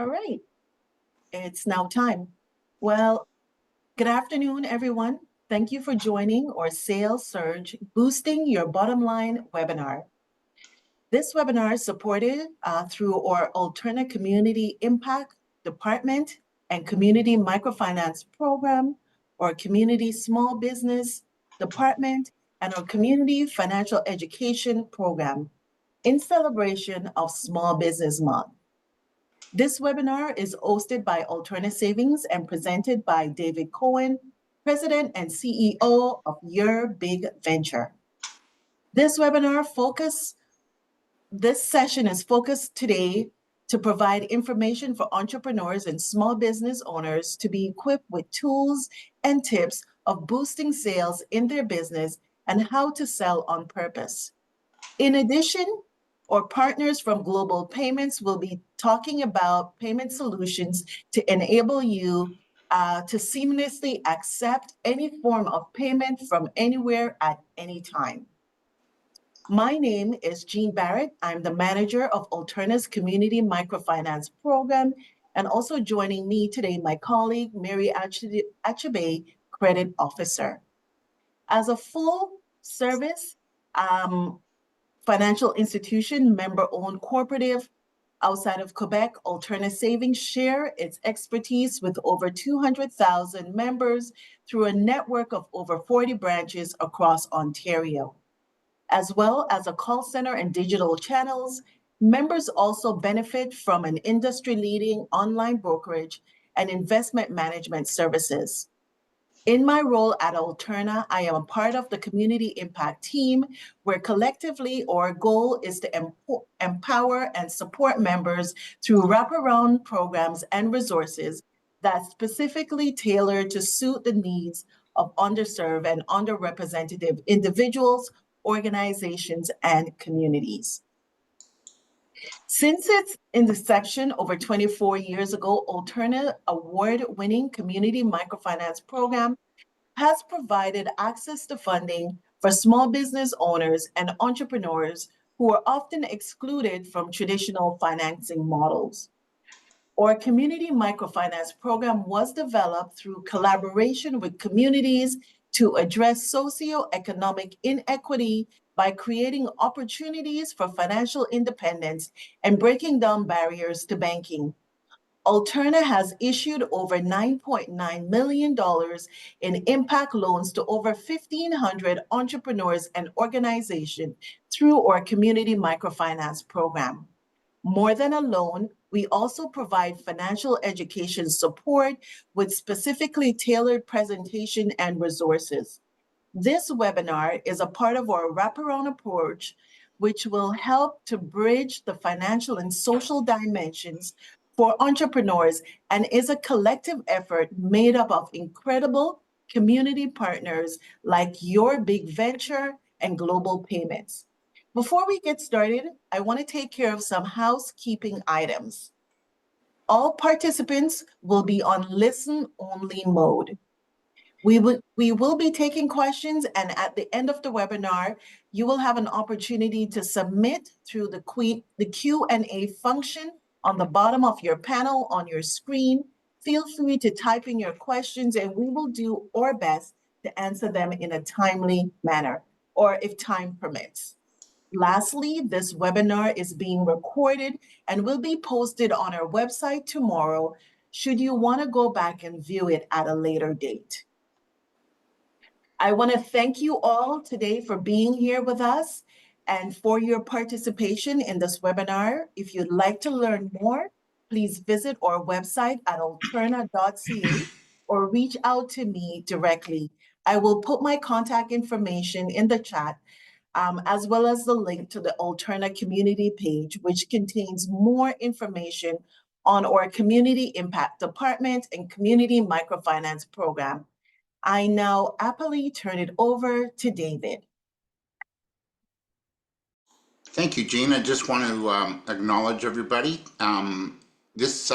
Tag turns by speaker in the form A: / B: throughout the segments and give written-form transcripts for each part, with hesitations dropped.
A: All right, it's now time. Well, good afternoon, everyone. Thank you for joining our Sales Surge Boosting Your Bottom Line webinar. This webinar is supported through our Alterna Community Impact Department and Community Microfinance Program, our Community Small Business Department, and our Community Financial Education Program in celebration of Small Business Month. This webinar is hosted by Alterna Savings and presented by David Cohen, President and CEO of Your Big Venture. This session is focused today to provide information for entrepreneurs and small business owners to be equipped with tools and tips of boosting sales in their business and how to sell on purpose. In addition, our partners from Global Payments will be talking about payment solutions to enable you to seamlessly accept any form of payment from anywhere at any time. My name is Jean Barrett. I'm the manager of Alterna's Community Microfinance Program, and also joining me today, my colleague, Mary Achabe, Credit Officer. As a full service financial institution, member-owned cooperative outside of Quebec, Alterna Savings share its expertise with over 200,000 members through a network of over 40 branches across Ontario. As well as a call center and digital channels, members also benefit from an industry-leading online brokerage and investment management services. In my role at Alterna, I am a part of the Community Impact team, where collectively our goal is to empower and support members through wraparound programs and resources that specifically tailor to suit the needs of underserved and underrepresented individuals, organizations, and communities. Since its inception over 24 years ago, Alterna award-winning Community Microfinance Program has provided access to funding for small business owners and entrepreneurs who are often excluded from traditional financing models. Our Community Microfinance Program was developed through collaboration with communities to address socioeconomic inequity by creating opportunities for financial independence and breaking down barriers to banking. Alterna has issued over $9.9 million in impact loans to over 1,500 entrepreneurs and organizations through our Community Microfinance Program. More than a loan, we also provide financial education support with specifically tailored presentation and resources. This webinar is a part of our wraparound approach, which will help to bridge the financial and social dimensions for entrepreneurs and is a collective effort made up of incredible community partners like Your Big Venture and Global Payments. Before we get started, I want to take care of some housekeeping items. All participants will be on listen-only mode. We will be taking questions, and at the end of the webinar, you will have an opportunity to submit through the Q&A function on the bottom of your panel on your screen. Feel free to type in your questions, and we will do our best to answer them in a timely manner, or if time permits. Lastly, this webinar is being recorded and will be posted on our website tomorrow, should you want to go back and view it at a later date. I want to thank you all today for being here with us and for your participation in this webinar. If you'd like to learn more, please visit our website at alterna.ca or reach out to me directly. I will put my contact information in the chat, as well as the link to the Alterna community page, which contains more information on our Community Impact Department and Community Microfinance Program. I now happily turn it over to David.
B: Thank you, Jean. I just want to acknowledge everybody. First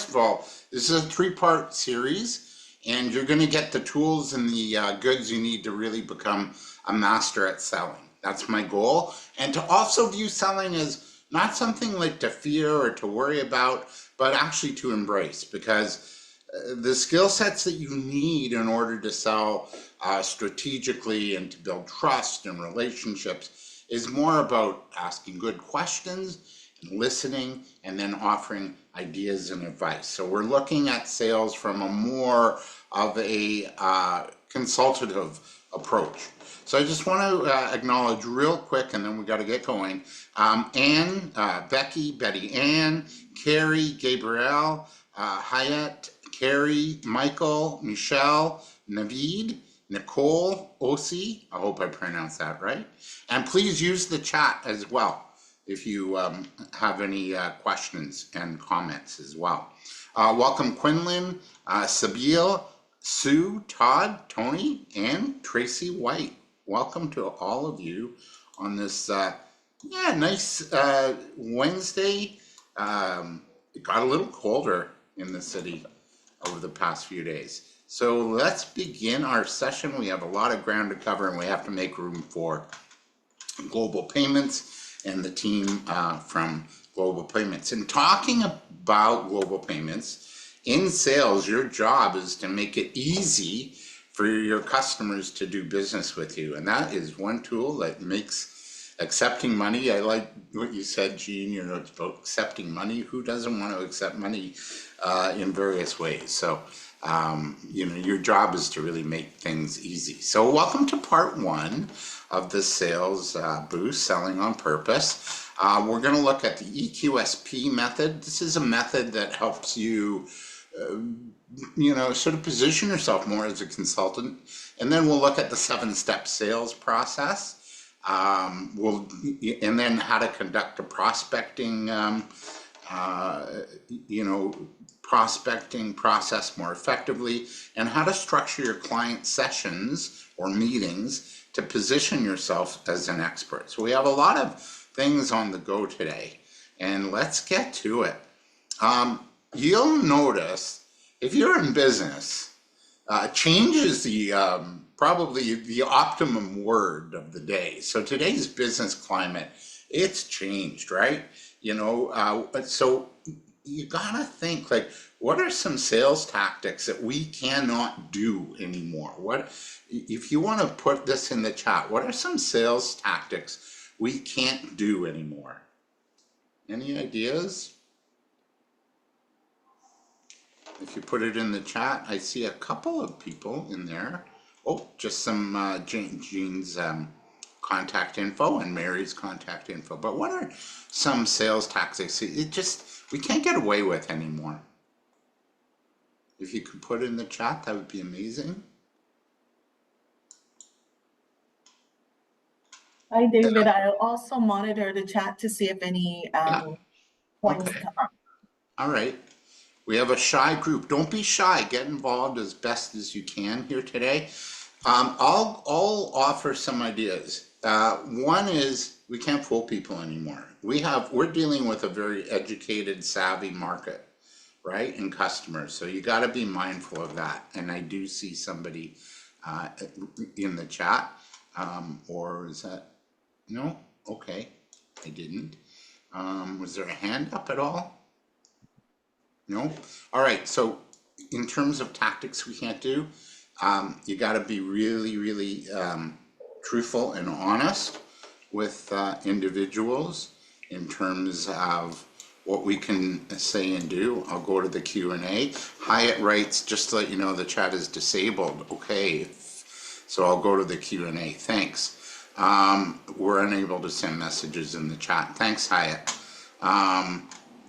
B: of all, this is a three-part series, and you're going to get the tools and the goods you need to really become a master at selling. That's my goal. And to also view selling as not something like to fear or to worry about, but actually to embrace, because the skill sets that you need in order to sell strategically and to build trust and relationships is more about asking good questions and listening and then offering ideas and advice. So we're looking at sales from a more of a consultative approach. So I just want to acknowledge real quick, and then we got to get going. Anne, Becky, Betty Ann, Carrie, Gabrielle, Hyatt, Carrie, Michael, Michelle, Naveed, Nicole, Osi, I hope I pronounced that right. And please use the chat as well if you have any questions and comments as well. Welcome Quinlan, Sabine, Sue, Todd, Tony, and Tracy White. Welcome to all of you on this nice Wednesday. It got a little colder in the city over the past few days. So let's begin our session. We have a lot of ground to cover, and we have to make room for Global Payments and the team from Global Payments. And talking about Global Payments, in sales, your job is to make it easy for your customers to do business with you. And that is one tool that makes accepting money. I like what you said, Gene, it's about accepting money. Who doesn't want to accept money in various ways? So, your job is to really make things easy. So welcome to part one of the sales boost, Selling on Purpose. We're going to look at the EQSP method. This is a method that helps you sort of position yourself more as a consultant. And then we'll look at the 7-step sales process. And then how to conduct a prospecting, prospecting process more effectively, and how to structure your client sessions or meetings to position yourself as an expert. So we have a lot of things on the go today, and let's get to it. You'll notice if you're in business, change is the probably the optimum word of the day. So today's business climate, it's changed, right? So you gotta think, like, what are some sales tactics that we cannot do anymore? What, if you want to put this in the chat, what are some sales tactics we can't do anymore? Any ideas? If you put it in the chat, I see a couple of people in there. Oh, just some Jean's contact info and Mary's contact info. But what are some sales tactics we can't get away with anymore? If you could put it in the chat, that would be amazing.
A: Hi, David. I'll also monitor the chat to see if any points come up.
B: All right. We have a shy group. Don't be shy. Get involved as best as you can here today. I'll offer some ideas. One is we can't fool people anymore. We're dealing with a very educated, savvy market, right? And customers. So you got to be mindful of that. And I do see somebody in the chat. Or is that, no? Okay. I didn't. Was there a hand up at all? No? All right, so in terms of tactics we can't do, you got to be really, really truthful and honest with individuals in terms of what we can say and do. I'll go to the Q&A. Hyatt writes, just to let you know, the chat is disabled. Okay, so I'll go to the Q&A. Thanks. We're unable to send messages in the chat. Thanks, Hyatt.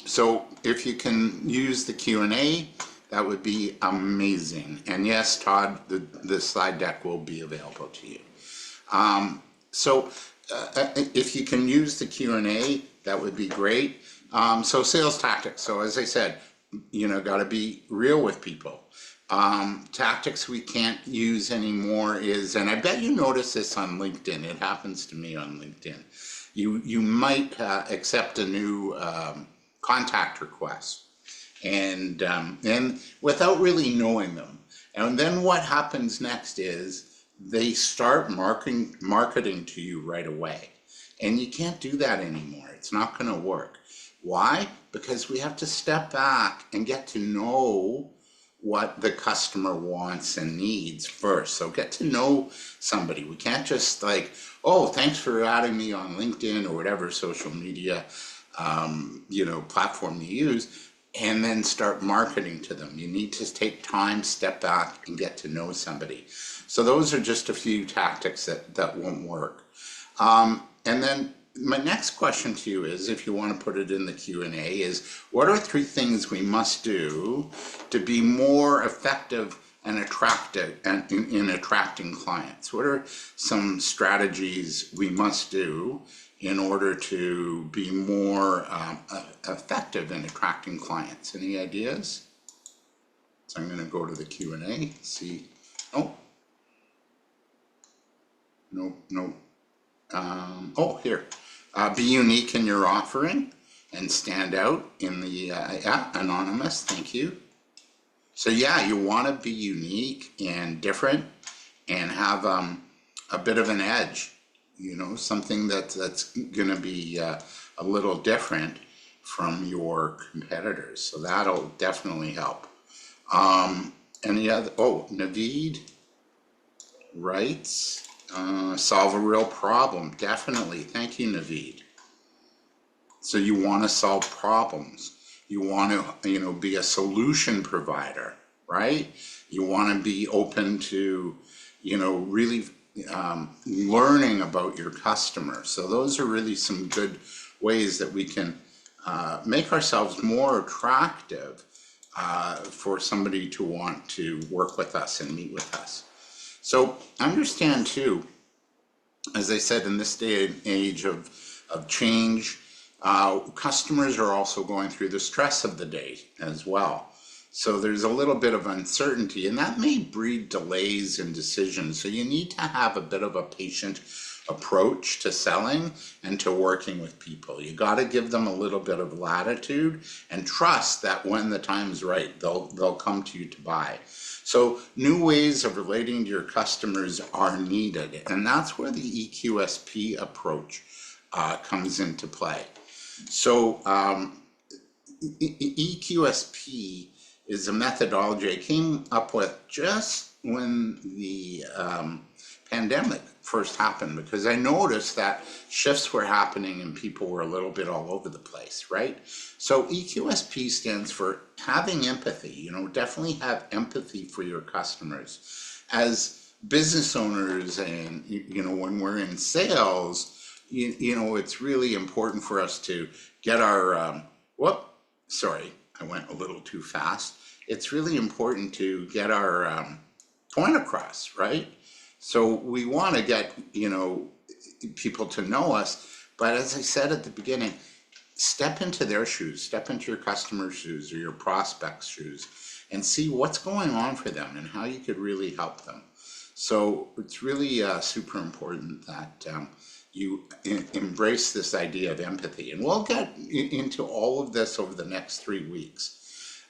B: So if you can use the Q&A, that would be amazing. And yes, Todd, the slide deck will be available to you. If you can use the Q&A, that would be great. So sales tactics. So as I said, got to be real with people. Tactics we can't use anymore is, and I bet you notice this on LinkedIn. It happens to me on LinkedIn. You might accept a new contact request, and without really knowing them. And then what happens next is they start marketing to you right away. And you can't do that anymore. It's not going to work. Why? Because we have to step back and get to know what the customer wants and needs first. So get to know somebody. We can't just like, oh, thanks for adding me on LinkedIn or whatever social media platform you use, and then start marketing to them. You need to take time, step back, and get to know somebody. So those are just a few tactics that won't work. And then my next question to you is, if you want to put it in the Q&A, is what are 3 things we must do to be more effective and attractive and in attracting clients? What are some strategies we must do in order to be more effective in attracting clients? Any ideas? So I'm going to go to the Q&A, see. Oh, no. Here. Be unique in your offering and stand out in the, anonymous, thank you. So yeah, you want to be unique and different and have a bit of an edge, something that's going to be a little different from your competitors. So that'll definitely help. Any other, Naveed writes, solve a real problem. Definitely. Thank you, Naveed. So you want to solve problems. You want to, be a solution provider, right? You want to be open to, really learning about your customer. So those are really some good ways that we can make ourselves more attractive for somebody to want to work with us and meet with us. So understand too, as I said, in this day and age of change, customers are also going through the stress of the day as well. So there's a little bit of uncertainty, and that may breed delays in decisions. So you need to have a bit of a patient approach to selling and to working with people. You got to give them a little bit of latitude and trust that when the time's right, they'll come to you to buy. So new ways of relating to your customers are needed, and that's where the EQSP approach comes into play. So EQSP is a methodology I came up with just when the pandemic first happened, because I noticed that shifts were happening and people were a little bit all over the place, right? So EQSP stands for having empathy. Definitely have empathy for your customers. As business owners, and when we're in sales, it's really important for us to get our sorry, I went a little too fast. It's really important to get our point across, right? So we want to get, people to know us, but as I said at the beginning, step into their shoes, step into your customer's shoes or your prospect's shoes, and see what's going on for them and how you could really help them. So it's really super important that you embrace this idea of empathy. And we'll get into all of this over the next 3 weeks.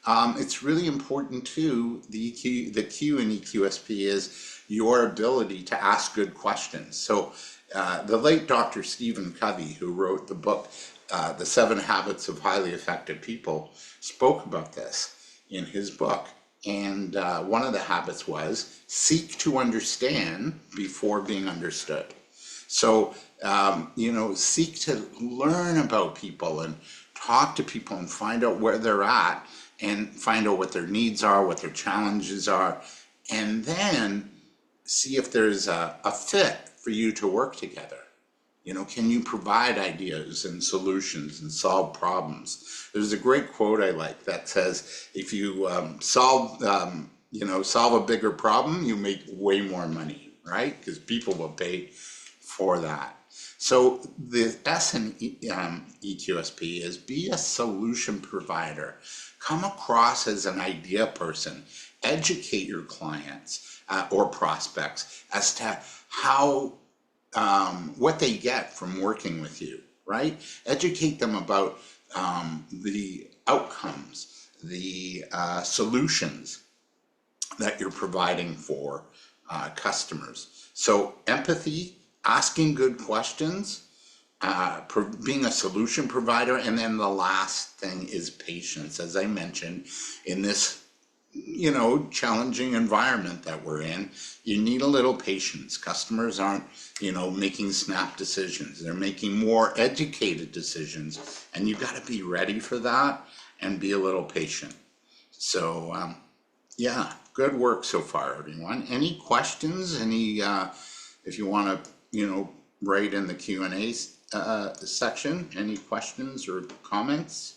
B: It's really important too, the Q in EQSP is your ability to ask good questions. So the late Dr. Stephen Covey, who wrote the book, The 7 Habits of Highly Effective People, spoke about this in his book. And one of the habits was seek to understand before being understood. So, seek to learn about people and talk to people and find out where they're at and find out what their needs are, what their challenges are, and then see if there's a fit for you to work together. Can you provide ideas and solutions and solve problems? There's a great quote I like that says, if you solve a bigger problem, you make way more money, right? Because people will pay for that. So the S in EQSP is be a solution provider. Come across as an idea person. Educate your clients or prospects as to how what they get from working with you, right? Educate them about the outcomes, the solutions that you're providing for customers. So empathy, asking good questions, being a solution provider. And then the last thing is patience. As I mentioned, in this, challenging environment that we're in, you need a little patience. Customers aren't, making snap decisions. They're making more educated decisions, and you got to be ready for that and be a little patient. So, yeah, good work so far, everyone. Any questions? If you want to, write in the Q&A section, any questions or comments?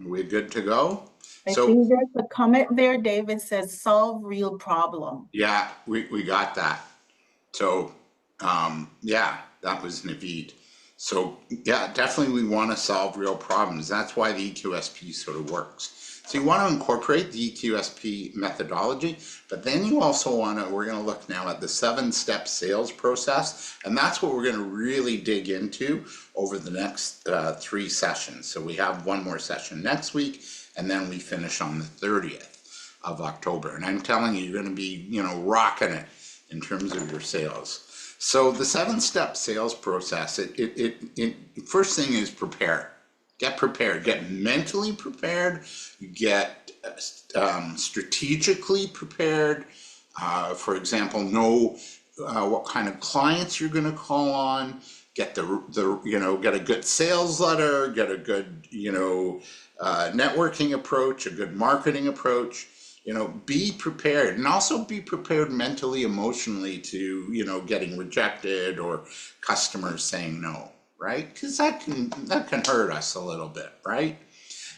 B: Are we good to go?
A: I
B: So,
A: think there's a comment there. David says, solve real problem.
B: yeah, we got that. So, yeah, that was Naveed. So, yeah, definitely we want to solve real problems. That's why the EQSP sort of works. So you want to incorporate the EQSP methodology, but then you also want to, we're going to look now at the 7-step sales process, and that's what we're going to really dig into over the next 3 sessions. So we have one more session next week, and then we finish on the 30th of October. And I'm telling you, you're going to be, rocking it in terms of your sales. So the 7-step sales process, first thing is prepare. Get prepared, get mentally prepared, get strategically prepared. For example, know what kind of clients you're going to call on, get get a good sales letter, get a good, networking approach, a good marketing approach. Be prepared, and also be prepared mentally, emotionally to, getting rejected or customers saying no, right? Because that can hurt us a little bit, right?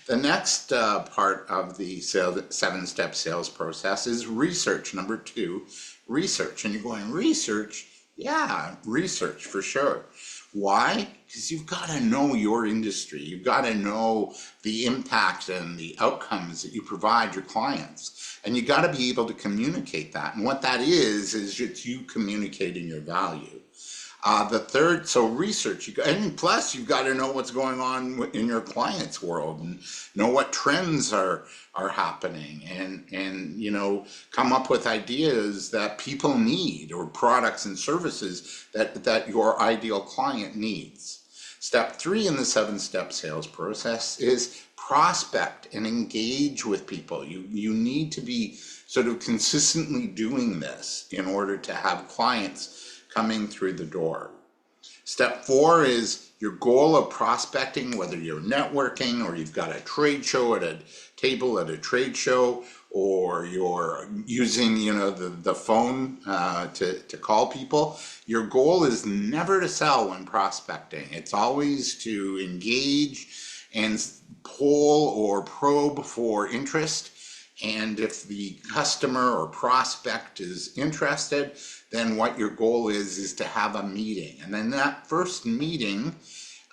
B: The next part of the 7-step sales process is research. Number 2, research. And you're going, research? Yeah, research for sure. Why? Because you've got to know your industry. You've got to know the impact and the outcomes that you provide your clients. And you got to be able to communicate that. And what that is it's you communicating your value. The third, so research, and plus you've got to know what's going on in your client's world and know what trends are happening, and come up with ideas that people need, or products and services that your ideal client needs. Step 3 in the 7-step sales process is prospect and engage with people. You need to be sort of consistently doing this in order to have clients coming through the door. Step 4 is your goal of prospecting, whether you're networking or you've got a trade show at a table at a trade show, or you're using the phone to call people. Your goal is never to sell when prospecting. It's always to engage and poll or probe for interest. And if the customer or prospect is interested, then what your goal is to have a meeting. And then that first meeting,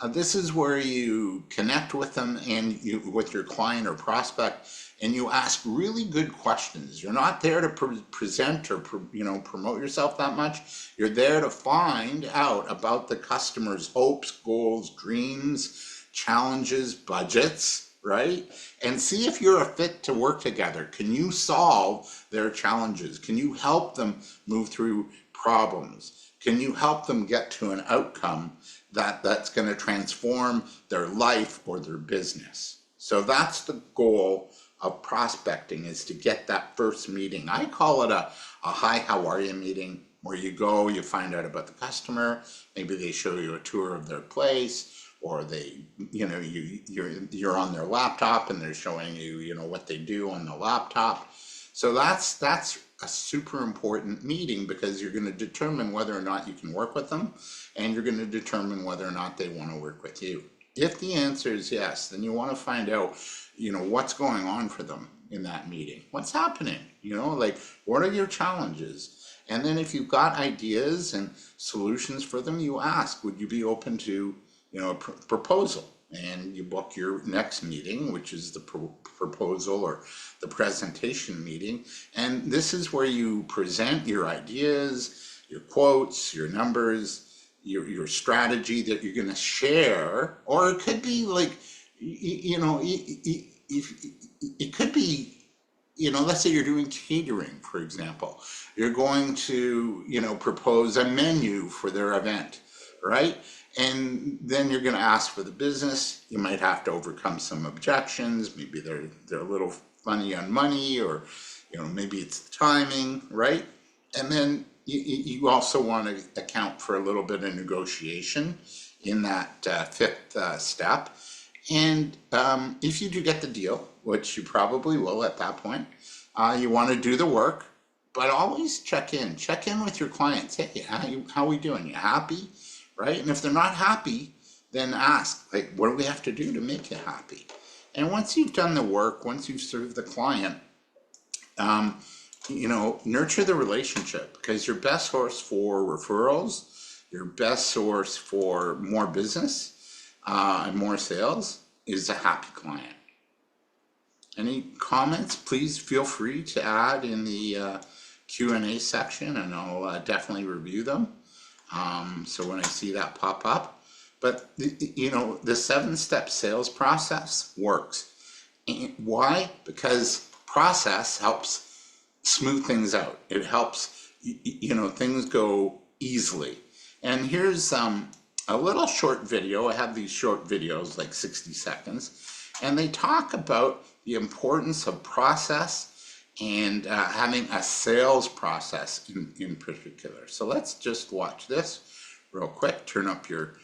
B: this is where you connect with them and with your client or prospect, and you ask really good questions. You're not there to present or promote yourself that much. You're there to find out about the customer's hopes, goals, dreams, challenges, budgets, right? And see if you're a fit to work together. Can you solve their challenges? Can you help them move through problems? Can you help them get to an outcome that's going to transform their life or their business? So that's the goal of prospecting, is to get that first meeting. I call it a hi, how are you meeting, where you go, you find out about the customer, maybe they show you a tour of their place, or they, you're on their laptop and they're showing you, what they do on the laptop. So that's a super important meeting, because you're going to determine whether or not you can work with them, and you're going to determine whether or not they want to work with you. If the answer is yes, then you want to find out, what's going on for them in that meeting. What's happening? Like, what are your challenges? And then if you've got ideas and solutions for them, you ask, would you be open to a proposal? And you book your next meeting, which is the proposal or the presentation meeting. And this is where you present your ideas, your quotes, your numbers, your strategy that you're going to share. Or it could be like, it could be, let's say you're doing catering, for example. You're going to, propose a menu for their event, right? And then you're going to ask for the business. You might have to overcome some objections. Maybe they're a little funny on money, or maybe it's the timing, right? And then you also want to account for a little bit of negotiation in that fifth step. And if you do get the deal, which you probably will at that point, you want to do the work, but always check in with your clients. Hey, how are we doing? You happy? Right? And if they're not happy, then ask, like, what do we have to do to make you happy? And once you've done the work, once you've served the client, nurture the relationship, because your best source for referrals, your best source for more business and more sales is a happy client. Any comments? Please feel free to add in the Q&A section, and I'll definitely review them. So when I see that pop up, but the 7-step sales process works. And why? Because process helps smooth things out. It helps, things go easily. And here's a little short video. I have these short videos, like 60 seconds, and they talk about the importance of process and having a sales process in particular. So let's just watch this real quick. Turn up your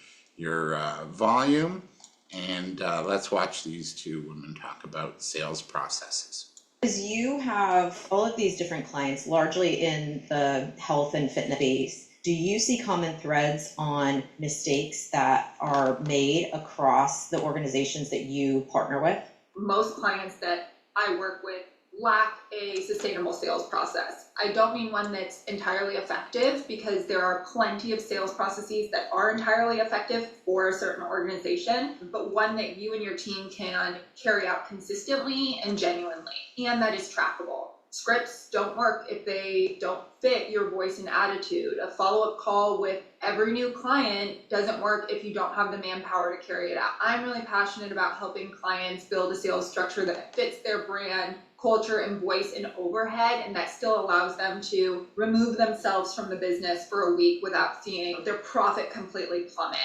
B: volume, and let's watch these two women talk about sales processes.
C: As you have all of these different clients, largely in the health and fitness space, do you see common threads on mistakes that are made across the organizations that you partner with?
D: Most clients that I work with lack a sustainable sales process. I don't mean one that's entirely effective, because there are plenty of sales processes that are entirely effective for a certain organization, but one that you and your team can carry out consistently and genuinely, and that is trackable. Scripts don't work if they don't fit your voice and attitude. A follow-up call with every new client doesn't work if you don't have the manpower to carry it out. I'm really passionate about helping clients build a sales structure that fits their brand, culture, and voice and overhead, and that still allows them to remove themselves from the business for a week without seeing their profit completely plummet.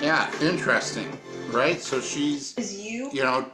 B: Yeah, interesting, right? So she's,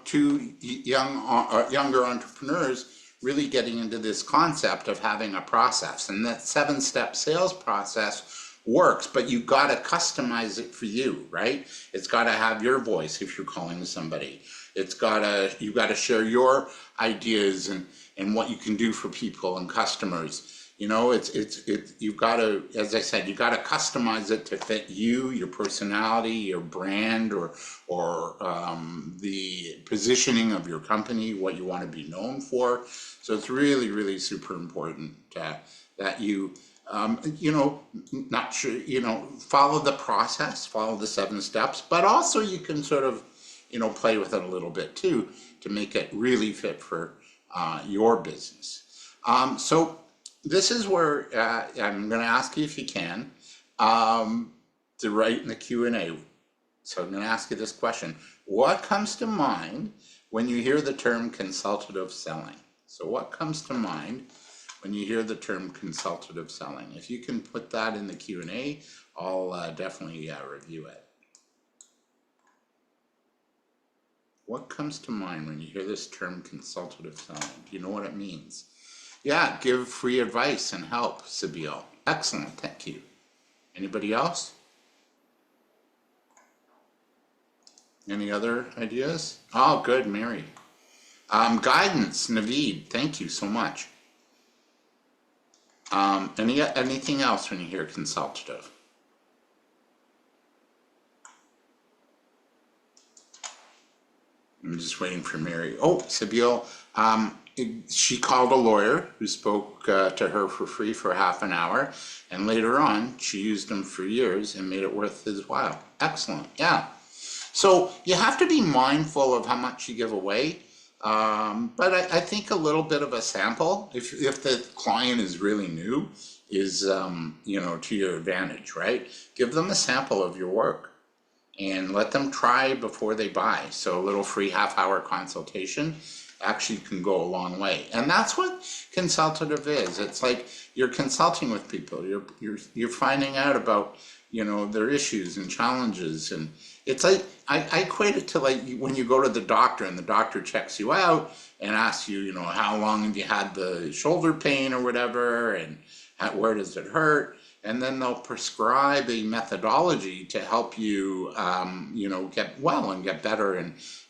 B: two younger entrepreneurs really getting into this concept of having a process, and that 7-step sales process works, but you got to customize it for you, right? It's got to have your voice if you're calling somebody. You got to share your ideas and what you can do for people and customers. You've got to, as I said, you got to customize it to fit you, your personality, your brand, or the positioning of your company, what you want to be known for. So it's really, really super important that you, follow the process, follow the 7 steps, but also you can sort of, play with it a little bit too, to make it really fit for your business. So this is where I'm going to ask you, if you can, to write in the Q&A. So I'm going to ask you this question. What comes to mind when you hear the term consultative selling? So what comes to mind when you hear the term consultative selling? If you can put that in the Q&A, I'll definitely review it. What comes to mind when you hear this term consultative selling? Do you know what it means? Yeah, give free advice and help, Sibyl. Excellent, thank you. Anybody else? Any other ideas? Oh, good, Mary. Guidance, Naveed, thank you so much. Anything else when you hear consultative? I'm just waiting for Mary. Oh, Sibyl, she called a lawyer who spoke to her for free for half an hour, and later on she used him for years and made it worth his while. Excellent, yeah. So you have to be mindful of how much you give away, but I think a little bit of a sample, if the client is really new, is to your advantage, right? Give them a sample of your work and let them try before they buy. So a little free half-hour consultation actually can go a long way. And that's what consultative is. It's like you're consulting with people. You're finding out about their issues and challenges. And it's like, I equate it to like when you go to the doctor and the doctor checks you out and asks you, how long have you had the shoulder pain or whatever, and where does it hurt? And then they'll prescribe a methodology to help you, get well and get better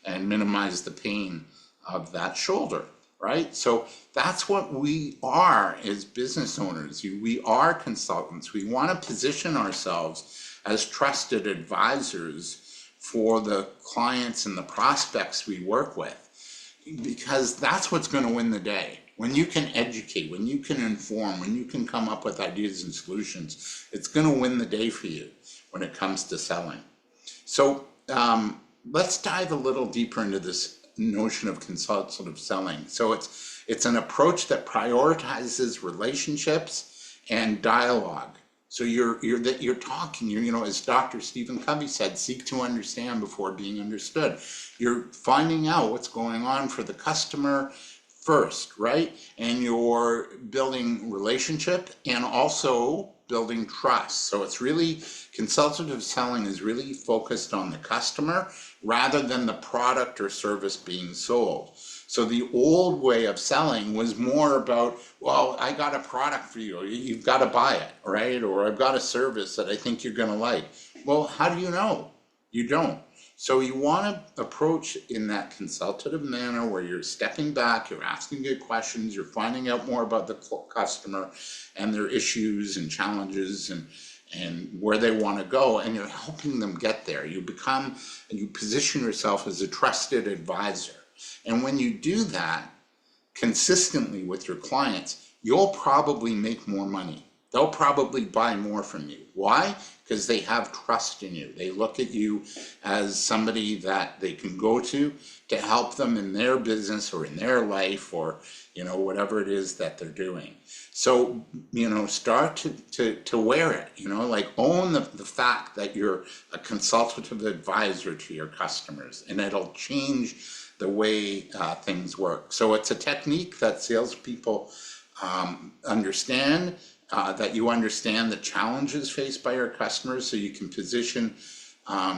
B: and minimize the pain of that shoulder, right? So that's what we are as business owners. We are consultants. We want to position ourselves as trusted advisors for the clients and the prospects we work with, because that's what's going to win the day. When you can educate, when you can inform, when you can come up with ideas and solutions, it's going to win the day for you when it comes to selling. So let's dive a little deeper into this notion of consultative selling. So it's an approach that prioritizes relationships and dialogue. So you're talking, as Dr. Stephen Covey said, seek to understand before being understood. You're finding out what's going on for the customer first, right? And you're building relationship and also building trust. So it's really, consultative selling is really focused on the customer rather than the product or service being sold. So the old way of selling was more about, well, I got a product for you, you've got to buy it, right? Or I've got a service that I think you're going to like. Well, how do you know? You don't. So you want to approach in that consultative manner where you're stepping back, you're asking good questions, you're finding out more about the customer and their issues and challenges and where they want to go, and you're helping them get there. You position yourself as a trusted advisor. And when you do that consistently with your clients, you'll probably make more money. They'll probably buy more from you. Why? Because they have trust in you. They look at you as somebody that they can go to help them in their business or in their life or, whatever it is that they're doing. So, start to wear it, like own the fact that you're a consultative advisor to your customers, and it'll change the way things work. So it's a technique that salespeople understand, that you understand the challenges faced by your customers so you can position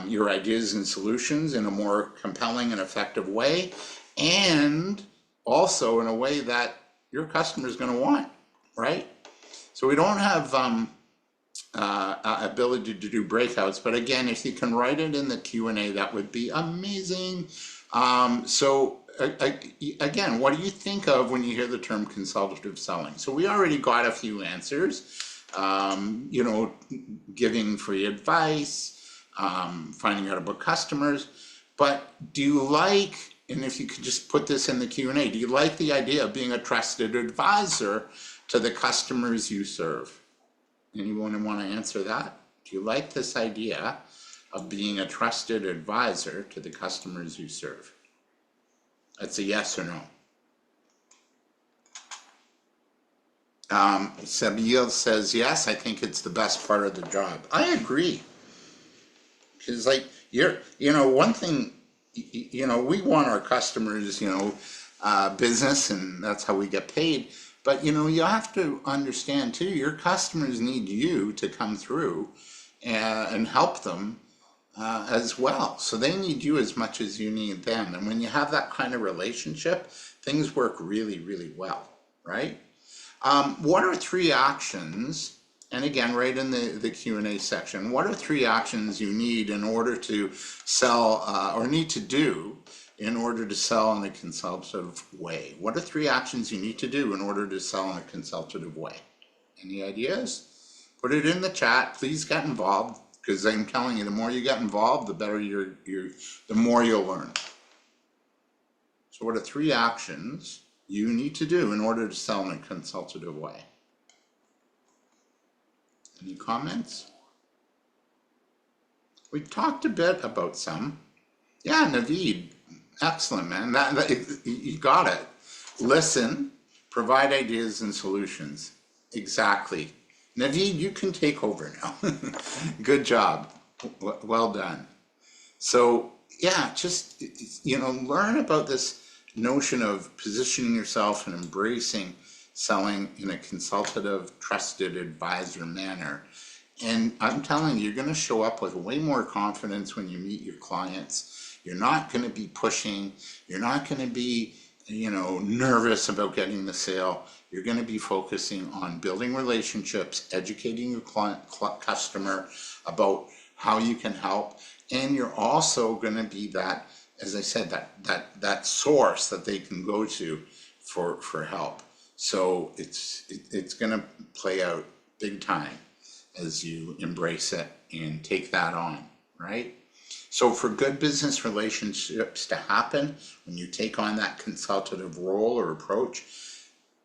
B: your ideas and solutions in a more compelling and effective way, and also in a way that your customer is going to want, right? So we don't have ability to do breakouts, but again, if you can write it in the Q&A, that would be amazing. So again, what do you think of when you hear the term consultative selling? So we already got a few answers, giving free advice, finding out about customers, but do you like, and if you could just put this in the Q&A, do you like the idea of being a trusted advisor to the customers you serve? Anyone want to answer that? Do you like this idea of being a trusted advisor to the customers you serve? That's a yes or no. Sabil says, yes, I think it's the best part of the job. I agree. Because one thing, we want our customers, business, and that's how we get paid. But, you have to understand too, your customers need you to come through and help them as well. So they need you as much as you need them. And when you have that kind of relationship, things work really, really well, right? What are 3 actions, and again, right in the Q&A section, what are 3 actions you need in order to sell or need to do in order to sell in a consultative way? What are 3 actions you need to do in order to sell in a consultative way? Any ideas? Put it in the chat. Please get involved, because I'm telling you, the more you get involved, the better the more you'll learn. So what are 3 actions you need to do in order to sell in a consultative way? Any comments? We talked a bit about some. Yeah, Naveed, excellent, man. You got it. Listen, provide ideas and solutions. Exactly. Naveed, you can take over now. Good job. Well done. So yeah, just, learn about this notion of positioning yourself and embracing selling in a consultative, trusted advisor manner. And I'm telling you, you're going to show up with way more confidence when you meet your clients. You're not going to be pushing. You're not going to be, nervous about getting the sale. You're going to be focusing on building relationships, educating your customer about how you can help. And you're also going to be that, as I said, that source that they can go to for help. So it's going to play out big time as you embrace it and take that on, right? So for good business relationships to happen, when you take on that consultative role or approach,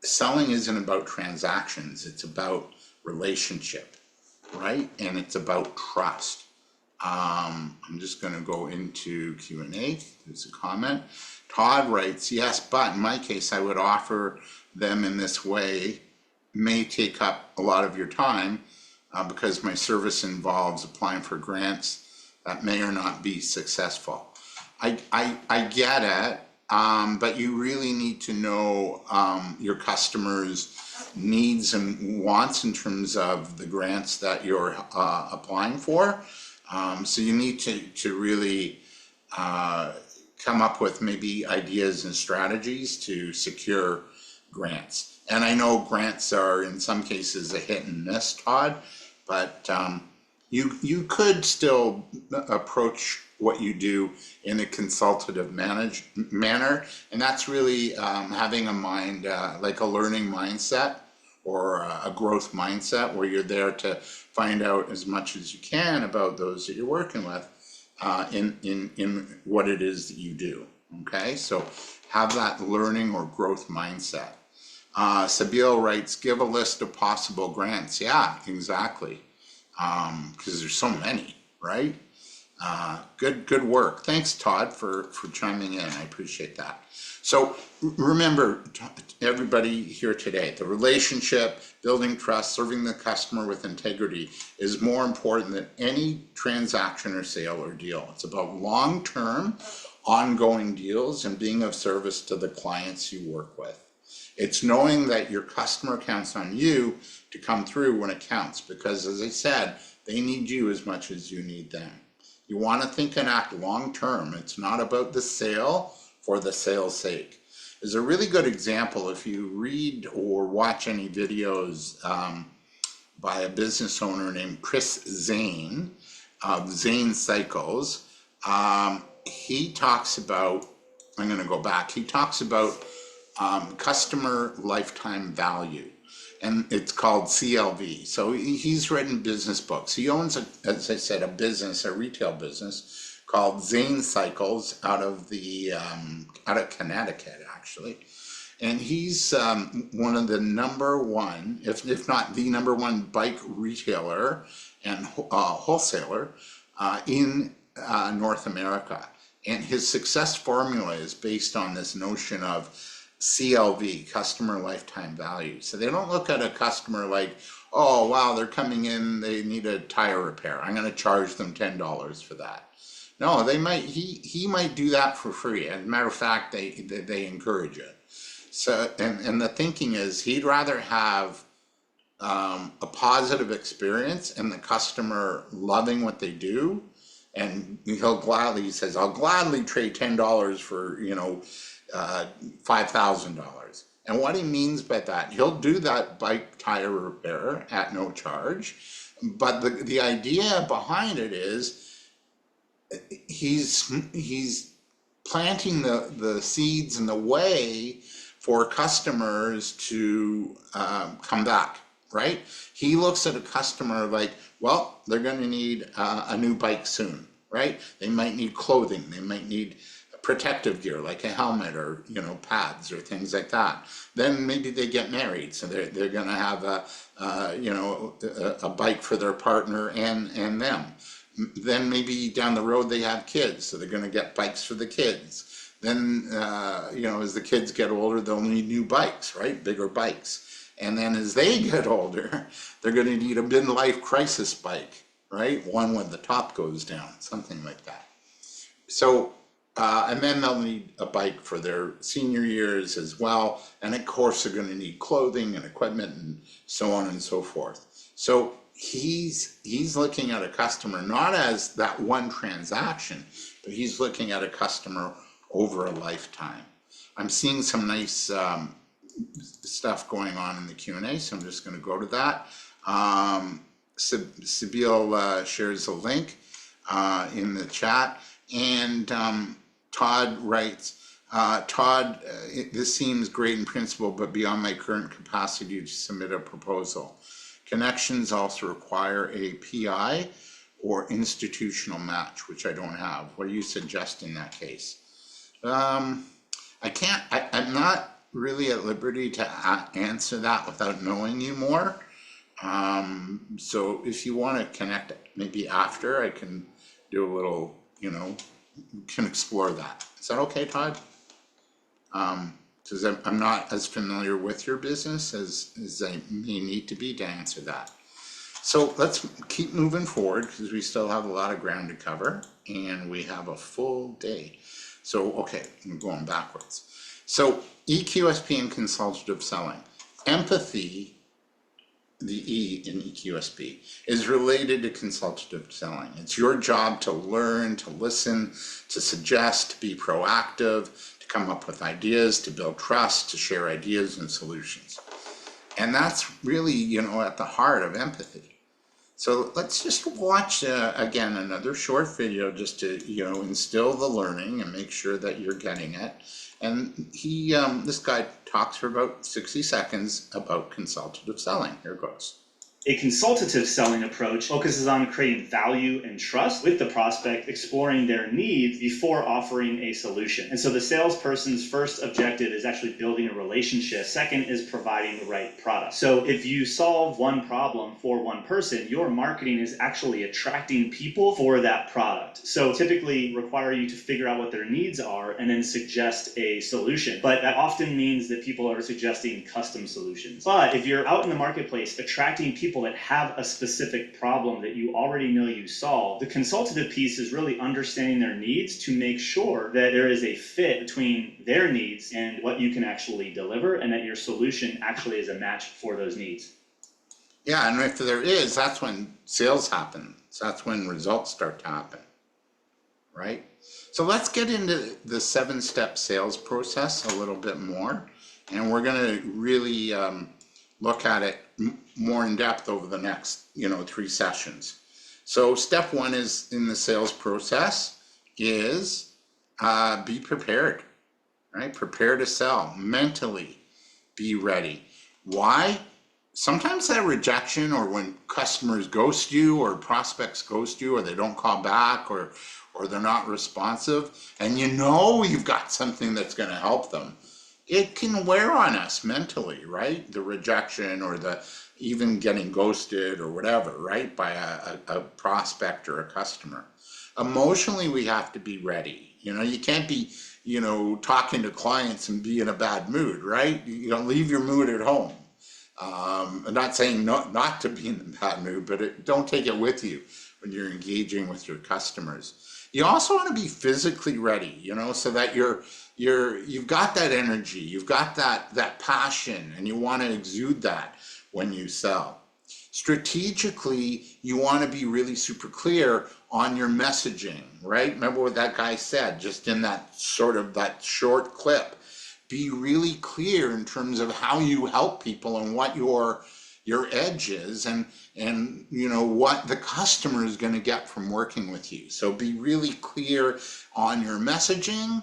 B: selling isn't about transactions, it's about relationship, right? And it's about trust. I'm just going to go into Q&A. There's a comment. Todd writes, yes, but in my case, I would offer them in this way, may take up a lot of your time because my service involves applying for grants that may or not be successful. I get it, but you really need to know your customers' needs and wants in terms of the grants that you're applying for. So you need to really come up with maybe ideas and strategies to secure grants. And I know grants are in some cases a hit and miss, Todd, but you could still approach what you do in a consultative manner, and that's really having a mind, like a learning mindset or a growth mindset, where you're there to find out as much as you can about those that you're working with in what it is that you do. Okay, so have that learning or growth mindset. Sabil writes, give a list of possible grants. Yeah, exactly. Because there's so many, right? Good work. Thanks, Todd, for chiming in. I appreciate that. So remember, everybody here today, the relationship, building trust, serving the customer with integrity is more important than any transaction or sale or deal. It's about long-term, ongoing deals and being of service to the clients you work with. It's knowing that your customer counts on you to come through when it counts, because as I said, they need you as much as you need them. You want to think and act long-term. It's not about the sale for the sale's sake. There's a really good example if you read or watch any videos by a business owner named Chris Zane of Zane Cycles. He talks about, I'm going to go back, he talks about customer lifetime value, and it's called CLV. So he's written business books. He owns, as I said, a retail business called Zane Cycles out of Connecticut, actually. And he's one of the number one, if not the number one bike retailer and wholesaler in North America. And his success formula is based on this notion of CLV, customer lifetime value. So they don't look at a customer like, oh, wow, they're coming in, they need a tire repair, I'm going to charge them $10 for that. No, he might do that for free. As a matter of fact, they encourage it. So, and the thinking is he'd rather have a positive experience and the customer loving what they do, and he says, I'll gladly trade $10 for, $5,000. And what he means by that, he'll do that bike tire repair at no charge. But the idea behind it is he's planting the seeds in the way for customers to come back, right? He looks at a customer like, well, they're going to need a new bike soon, right? They might need clothing, they might need protective gear like a helmet or pads or things like that. Then maybe they get married, so they're going to have a bike for their partner and them. Then maybe down the road they have kids, so they're going to get bikes for the kids. Then as the kids get older, they'll need new bikes, right? Bigger bikes. And then as they get older, they're going to need a midlife crisis bike, right? One when the top goes down, something like that. So and then they'll need a bike for their senior years as well. And of course, they're going to need clothing and equipment and so on and so forth. So he's looking at a customer not as that one transaction, but he's looking at a customer over a lifetime. I'm seeing some nice stuff going on in the Q&A, so I'm just going to go to that. Sabine shares a link in the chat, and Todd writes, this seems great in principle, but beyond my current capacity to submit a proposal. Connections also require a PI or institutional match, which I don't have. What do you suggest in that case? I'm not really at liberty to answer that without knowing you more. So if you want to connect maybe after, I can do a little, can explore that. Is that okay, Todd? Because I'm not as familiar with your business as I may need to be to answer that. So let's keep moving forward because we still have a lot of ground to cover and we have a full day. So, okay, I'm going backwards. So EQSP and consultative selling. Empathy, the E in EQSP, is related to consultative selling. It's your job to learn, to listen, to suggest, to be proactive, to come up with ideas, to build trust, to share ideas and solutions. And that's really, at the heart of empathy. So let's just watch, again, another short video just to, instill the learning and make sure that you're getting it. And this guy talks for about 60 seconds about consultative selling. Here goes.
E: A consultative selling approach focuses on creating value and trust with the prospect, exploring their needs before offering a solution. And so the salesperson's first objective is actually building a relationship. Second is providing the right product. So if you solve one problem for one person, your marketing is actually attracting people for that product. So typically require you to figure out what their needs are and then suggest a solution. But that often means that people are suggesting custom solutions. But if you're out in the marketplace attracting people that have a specific problem that you already know you solve, the consultative piece is really understanding their needs to make sure that there is a fit between their needs and what you can actually deliver, and that your solution actually is a match for those needs.
B: Yeah, and if there is, that's when sales happen. So that's when results start to happen, right? So let's get into the 7-step sales process a little bit more, and we're going to really look at it more in depth over the next 3 sessions. So step 1 is in the sales process is be prepared, right? Prepare to sell, mentally be ready. Why? Sometimes that rejection, or when customers ghost you or prospects ghost you, or they don't call back, or they're not responsive, and you've got something that's going to help them, it can wear on us mentally, right? The rejection, or the even getting ghosted or whatever, right? By a prospect or a customer. Emotionally, we have to be ready. You can't be, talking to clients and be in a bad mood, right? Leave your mood at home. I'm not saying not to be in a bad mood, but don't take it with you when you're engaging with your customers. You also want to be physically ready, so that you've got that energy, you've got that passion, and you want to exude that when you sell. Strategically, you want to be really super clear on your messaging, right? Remember what that guy said just in that short clip. Be really clear in terms of how you help people and what your edge is, and what the customer is going to get from working with you. So be really clear on your messaging,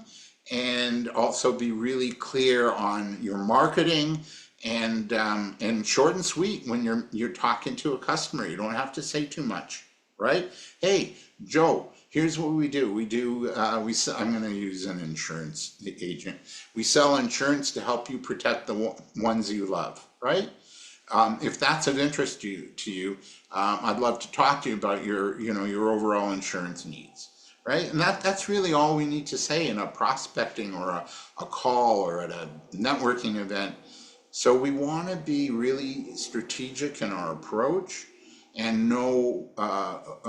B: and also be really clear on your marketing, and short and sweet when you're talking to a customer. You don't have to say too much, right? Hey, Joe, here's what we do. I'm going to use an insurance agent. We sell insurance to help you protect the ones you love, right? If that's of interest to you, I'd love to talk to you about your overall insurance needs, right? And that's really all we need to say in a prospecting or a call or at a networking event. So we want to be really strategic in our approach and know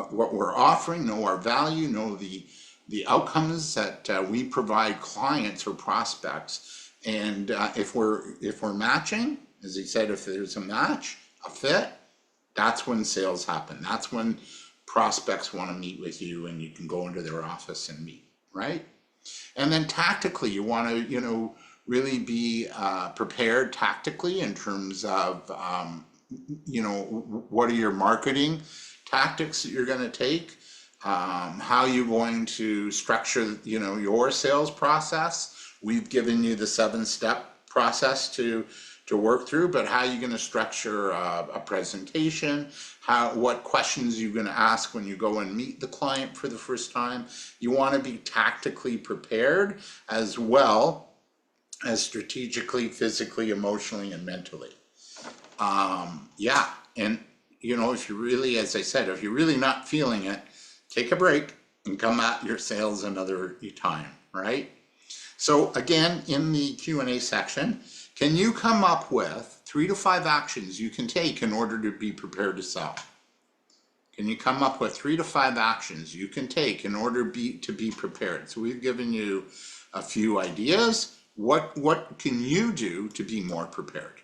B: what we're offering, know our value, know the outcomes that we provide clients or prospects. And if we're matching, as he said, if there's a match, a fit, That's when sales happen. That's when prospects want to meet with you and you can go into their office and meet, right? And then tactically, you want to, really be prepared tactically in terms of, what are your marketing tactics that you're going to take? How you're going to structure, your sales process. We've given you the 7-step process to work through, but how are you going to structure a presentation? What questions you're going to ask when you go and meet the client for the first time? You want to be tactically prepared as well as strategically, physically, emotionally, and mentally. Yeah, and if you're really, as I said, if you're really not feeling it, take a break and come at your sales another time, right? So again, in the Q&A section, can you come up with 3 to 5 actions you can take in order to be prepared to sell? Can you come up with 3 to 5 actions you can take in order to be prepared? So we've given you a few ideas. What can you do to be more prepared?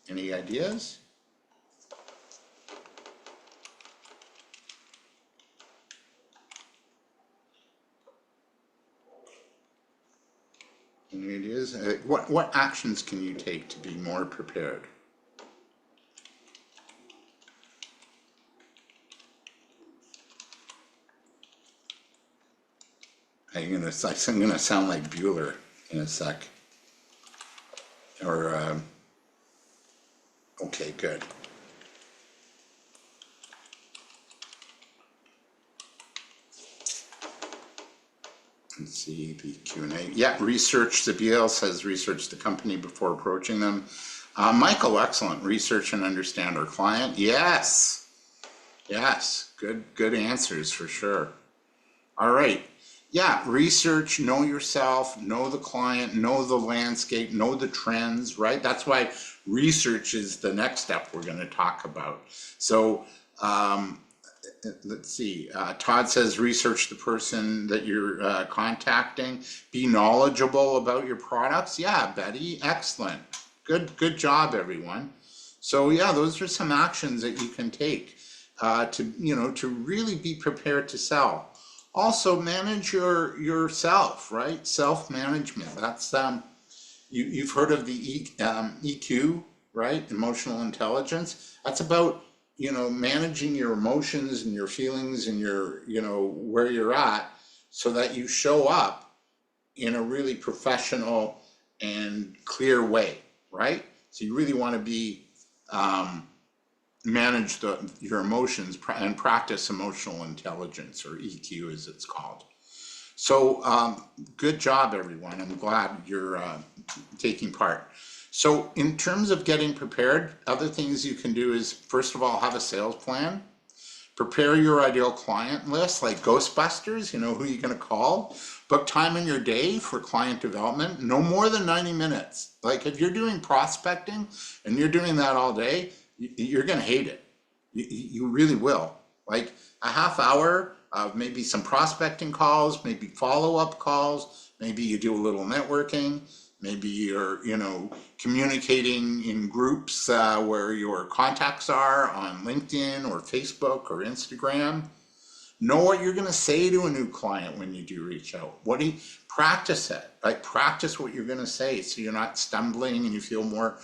B: Any ideas? Any ideas? What actions can you take to be more prepared? I'm gonna sound like Bueller in a sec. Or okay, good. Let's see the Q&A. Yeah, research. Zabiel says research the company before approaching them. Michael, excellent. Research and understand our client. Yes. Yes. Good answers for sure. All right. Yeah, research, know yourself, know the client, know the landscape, know the trends, right? That's why research is the next step we're going to talk about. So let's see, Todd says research the person that you're contacting, be knowledgeable about your products. Yeah, Betty, excellent. Good job, everyone. So yeah, those are some actions that you can take to really be prepared to sell. Also, manage yourself, right? Self-management. That's you've heard of the EQ, right? Emotional intelligence. That's about managing your emotions and your feelings and your where you're at, so that you show up in a really professional and clear way, right? So you really want to be manage your emotions and practice emotional intelligence, or EQ as it's called. So good job, everyone. I'm glad you're taking part. So in terms of getting prepared, other things you can do is, first of all, have a sales plan. Prepare your ideal client list, like Ghostbusters, who you're going to call. Book time in your day for client development, no more than 90 minutes. Like if you're doing prospecting and you're doing that all day, you're going to hate it. You really will. Like a half hour of maybe some prospecting calls, maybe follow-up calls, maybe you do a little networking, maybe you're, communicating in groups where your contacts are on LinkedIn or Facebook or Instagram. Know what you're going to say to a new client when you do reach out. Practice it, like practice what you're going to say so you're not stumbling and you feel more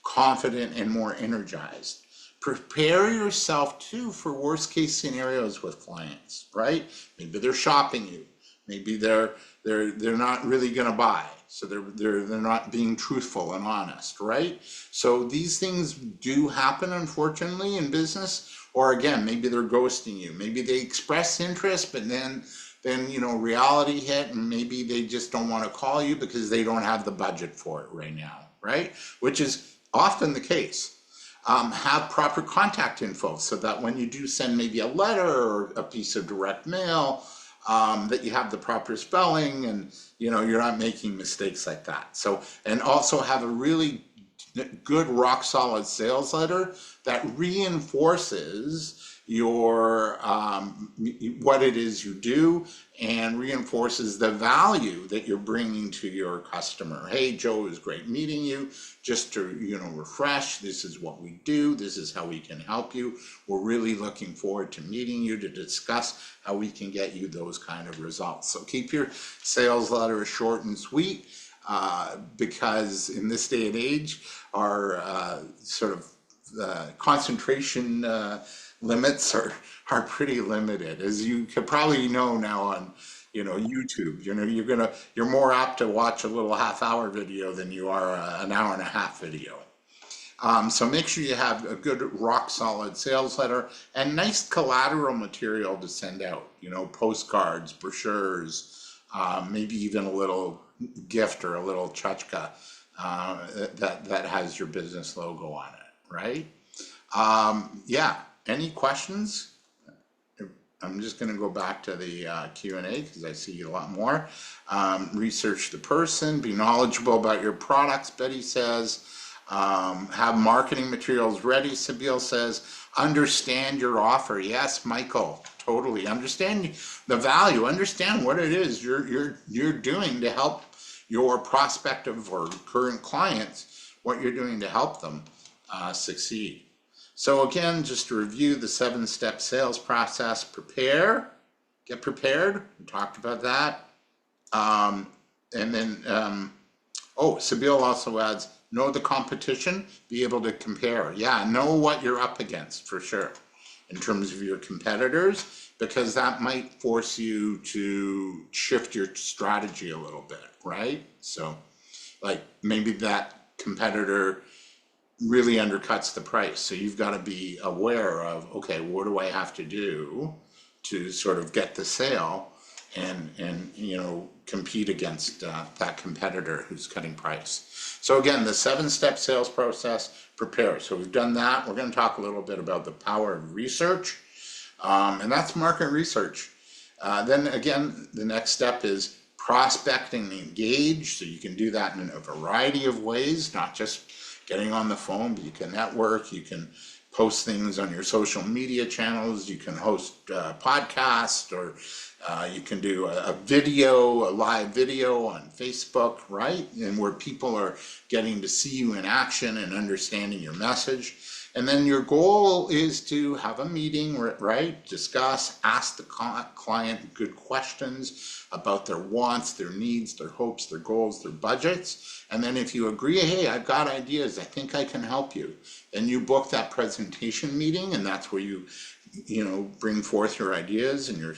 B: confident and more energized. Prepare yourself too for worst case scenarios with clients, right? Maybe they're shopping you. Maybe they're not really going to buy. So they're not being truthful and honest, right? So these things do happen, unfortunately, in business. Or again, maybe they're ghosting you. Maybe they express interest, but then reality hit, and maybe they just don't want to call you because they don't have the budget for it right now, right? Which is often the case. Have proper contact info so that when you do send maybe a letter or a piece of direct mail, that you have the proper spelling and you're not making mistakes like that. So, and also have a really good rock solid sales letter that reinforces your what it is you do, and reinforces the value that you're bringing to your customer. Hey, Joe, it was great meeting you. Just to refresh, this is what we do. This is how we can help you. We're really looking forward to meeting you to discuss how we can get you those kind of results. So keep your sales letter short and sweet, because in this day and age, our sort of concentration limits are pretty limited, as you could probably know now on YouTube. You're more apt to watch a little half-hour video than you are an hour and a half video. So make sure you have a good rock solid sales letter and nice collateral material to send out, postcards, brochures, maybe even a little gift or a little tchotchke that has your business logo on it, right? Yeah, any questions? I'm just going to go back to the Q&A because I see a lot more. Research the person, be knowledgeable about your products, Betty says. Have marketing materials ready, Sabine says. Understand your offer. Yes, Michael, totally. Understand the value. Understand what it is you're doing to help your prospective or current clients, what you're doing to help them succeed. So again, just to review the 7-step sales process: prepare, get prepared. We talked about that. And then, Sabine also adds, know the competition, be able to compare. Yeah, know what you're up against for sure in terms of your competitors, because that might force you to shift your strategy a little bit, right? So like maybe that competitor really undercuts the price. So you've got to be aware of, okay, what do I have to do to sort of get the sale and compete against that competitor who's cutting price. So again, the 7-step sales process: prepare. So we've done that. We're going to talk a little bit about the power of research, and that's market research. Then again, the next step is prospecting and engage. So you can do that in a variety of ways, not just getting on the phone, but you can network, you can post things on your social media channels, you can host podcasts, or you can do a live video on Facebook, right? And where people are getting to see you in action and understanding your message. And then your goal is to have a meeting, right? Discuss, ask the client good questions about their wants, their needs, their hopes, their goals, their budgets. And then if you agree, hey, I've got ideas, I think I can help you, then you book that presentation meeting, and that's where you bring forth your ideas and your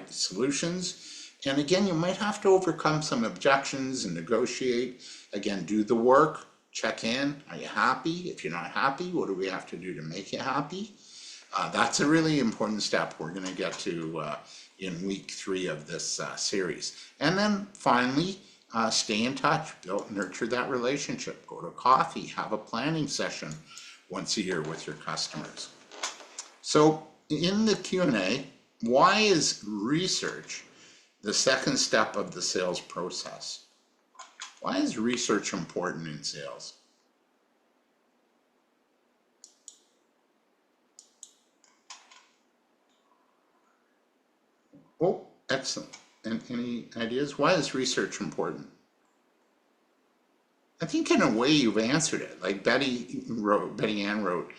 B: solutions. And again, you might have to overcome some objections and negotiate. Again, do the work. Check in. Are you happy? If you're not happy, what do we have to do to make you happy? That's a really important step we're going to get to in week 3 of this series. And then finally, stay in touch, nurture that relationship. Go to coffee, have a planning session once a year with your customers. So in the Q&A, why is research the second step of the sales process? Why is research important in sales? Oh, excellent. And any ideas? Why is research important? I think in a way you've answered it. Like Betty Ann wrote,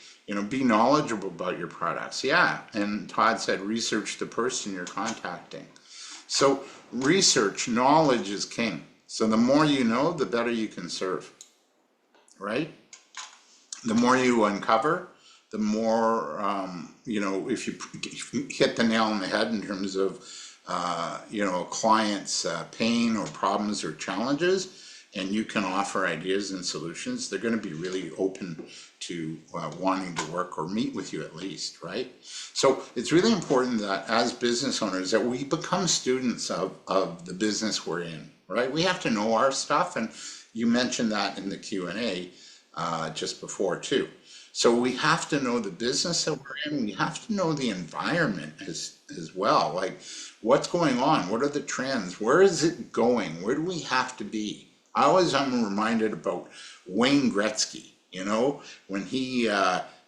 B: be knowledgeable about your products. Yeah, and Todd said research the person you're contacting. So research, knowledge is king. So the more you know, the better you can serve, right? The more you uncover, the more, if you hit the nail on the head in terms of, a client's pain or problems or challenges, and you can offer ideas and solutions, they're going to be really open to wanting to work or meet with you at least, right? So it's really important that as business owners that we become students of the business we're in, right? We have to know our stuff, and you mentioned that in the Q&A just before too. So we have to know the business that we're in. We have to know the environment as well. Like, what's going on? What are the trends? Where is it going? Where do we have to be? I'm reminded about Wayne Gretzky, when he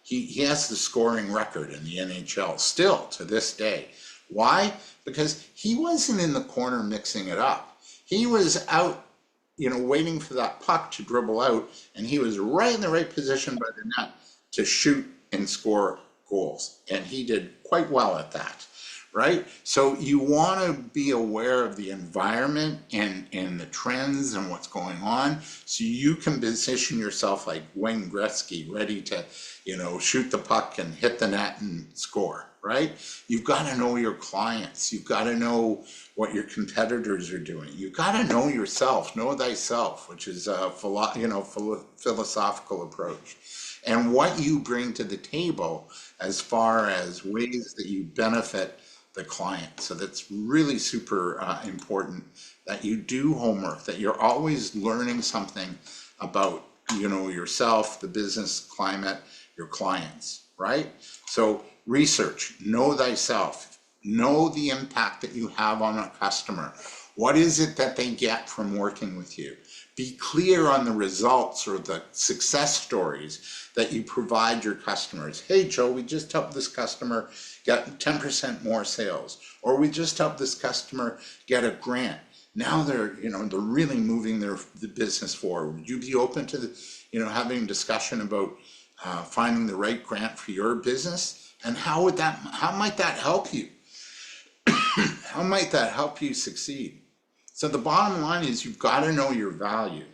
B: He has the scoring record in the NHL still to this day. Why? Because he wasn't in the corner mixing it up. He was out, waiting for that puck to dribble out, and he was right in the right position by the net to shoot and score goals. And he did quite well at that, right? So you want to be aware of the environment and the trends and what's going on, so you can position yourself like Wayne Gretzky, ready to, shoot the puck and hit the net and score, right? You've got to know your clients. You've got to know what your competitors are doing. You've got to know yourself, know thyself, which is a philosophical approach. And what you bring to the table as far as ways that you benefit the client. So that's really super important, that you do homework, that you're always learning something about, yourself, the business climate, your clients, right? So research, know thyself, know the impact that you have on a customer. What is it that they get from working with you? Be clear on the results or the success stories that you provide your customers. Hey, Joe, we just helped this customer get 10% more sales, or we just helped this customer get a grant. Now they're really moving the business forward. Would you be open to having a discussion about finding the right grant for your business? And how might that help you? How might that help you succeed? So the bottom line is, you've got to know your value,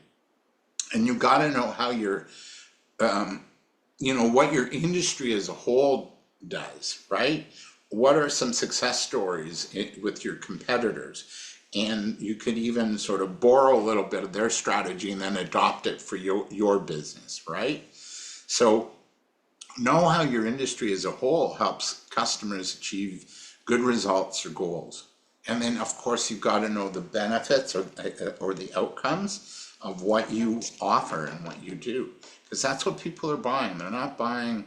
B: and you've got to know how what your industry as a whole does, right? What are some success stories with your competitors? And you could even sort of borrow a little bit of their strategy and then adopt it for your business, right? So know how your industry as a whole helps customers achieve good results or goals. And then, of course, you've got to know the benefits or the outcomes of what you offer and what you do, because that's what people are buying. They're not buying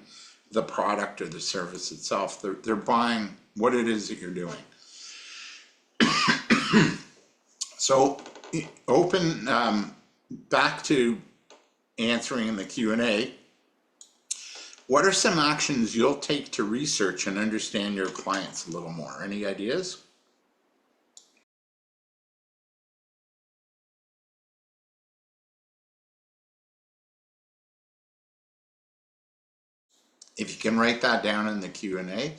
B: the product or the service itself. They're buying what it is that you're doing. So open back to answering in the Q&A. What are some actions you'll take to research and understand your clients a little more? Any ideas? If you can write that down in the Q&A.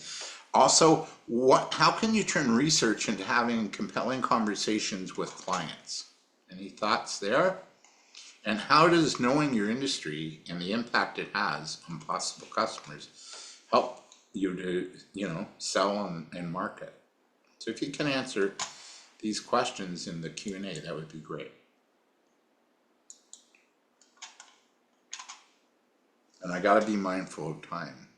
B: Also, how can you turn research into having compelling conversations with clients? Any thoughts there? And how does knowing your industry and the impact it has on possible customers help you to, sell and market? So if you can answer these questions in the Q&A, that would be great. And I got to be mindful of time.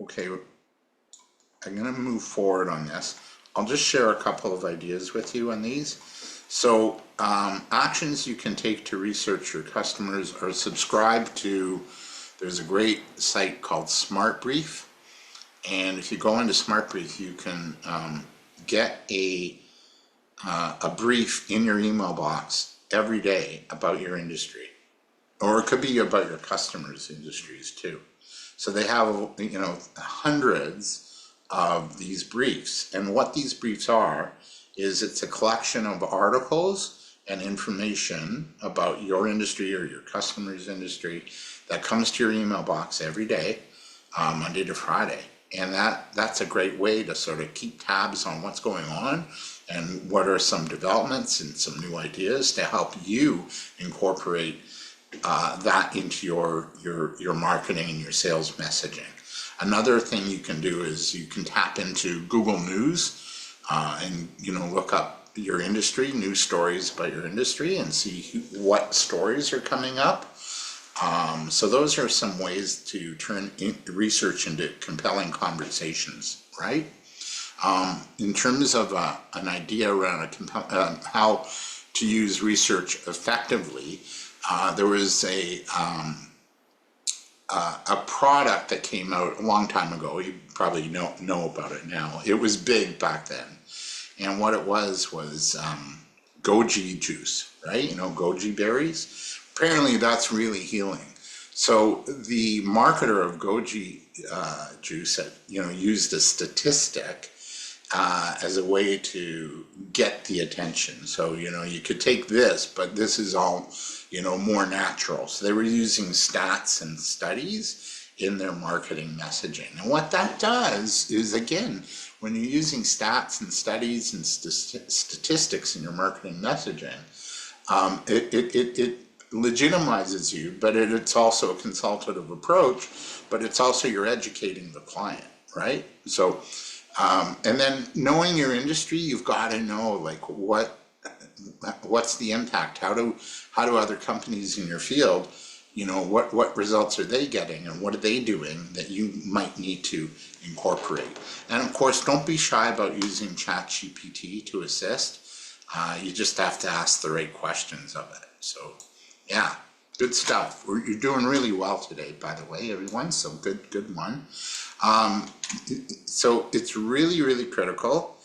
B: Okay, I'm going to move forward on this. I'll just share a couple of ideas with you on these. So actions you can take to research your customers are subscribe to, there's a great site called Smart Brief. And if you go into Smart Brief, you can get a brief in your email box every day about your industry. Or it could be about your customers' industries too. So they have, hundreds of these briefs. And what these briefs are is it's a collection of articles and information about your industry or your customer's industry that comes to your email box every day, Monday to Friday. And that's a great way to sort of keep tabs on what's going on and what are some developments and some new ideas to help you incorporate that into your marketing and your sales messaging. Another thing you can do is you can tap into Google News and look up your industry, news stories about your industry, and see what stories are coming up. So those are some ways to turn research into compelling conversations, right? In terms of an idea around how to use research effectively, there was a a product that came out a long time ago. You probably know about it now. It was big back then. And what it was goji juice, right? You know, goji berries. Apparently that's really healing. So the marketer of goji juice had, used a statistic as a way to get the attention. So, you could take this, but this is all, more natural. So they were using stats and studies in their marketing messaging. And what that does is, again, when you're using stats and studies and statistics in your marketing messaging, it legitimizes you, but it's also a consultative approach, but it's also you're educating the client, right? So, and then knowing your industry, you've got to know like what's the impact? How do other companies in your field, what results are they getting and what are they doing that you might need to incorporate? And of course, don't be shy about using ChatGPT to assist. You just have to ask the right questions of it. So yeah, good stuff. You're doing really well today, by the way, everyone. So good one. So it's really, really critical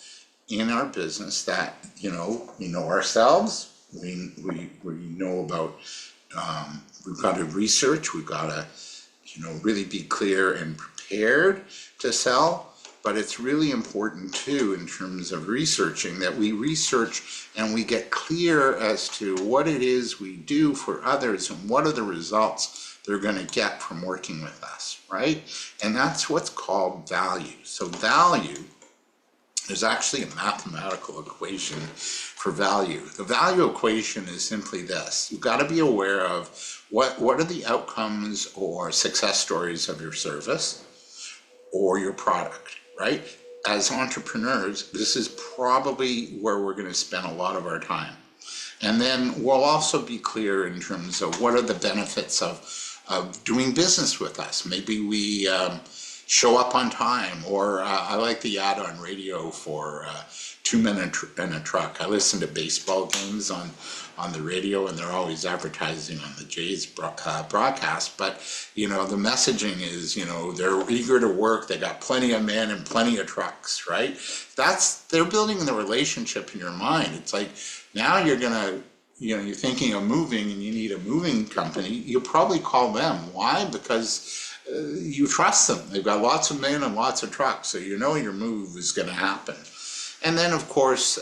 B: in our business that, we know ourselves, we know about, we've got to research, we've got to, really be clear and prepared to sell. But it's really important too, in terms of researching, that we research and we get clear as to what it is we do for others and what are the results they're going to get from working with us, right? And that's what's called value. So value is actually a mathematical equation for value. The value equation is simply this. You've got to be aware of what are the outcomes or success stories of your service or your product, right? As entrepreneurs, this is probably where we're going to spend a lot of our time. And then we'll also be clear in terms of what are the benefits of doing business with us. Maybe we show up on time, or I like the ad on radio for 2 Men in a Truck. I listen to baseball games on the radio, and they're always advertising on the Jays broadcast. But the messaging is, they're eager to work. They got plenty of men and plenty of trucks, right? They're building the relationship in your mind. It's like now you're gonna, you're thinking of moving and you need a moving company. You'll probably call them. Why? Because you trust them. They've got lots of men and lots of trucks, so your move is going to happen. And then, of course,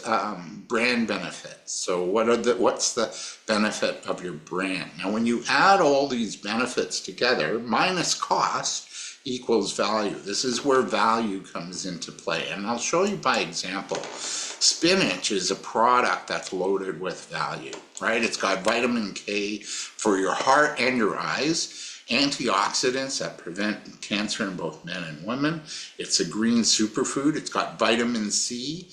B: brand benefits. So what's the benefit of your brand? Now, when you add all these benefits together, minus cost equals value. This is where value comes into play. And I'll show you by example. Spinach is a product that's loaded with value, right? It's got vitamin K for your heart and your eyes, antioxidants that prevent cancer in both men and women. It's a green superfood. It's got vitamin C.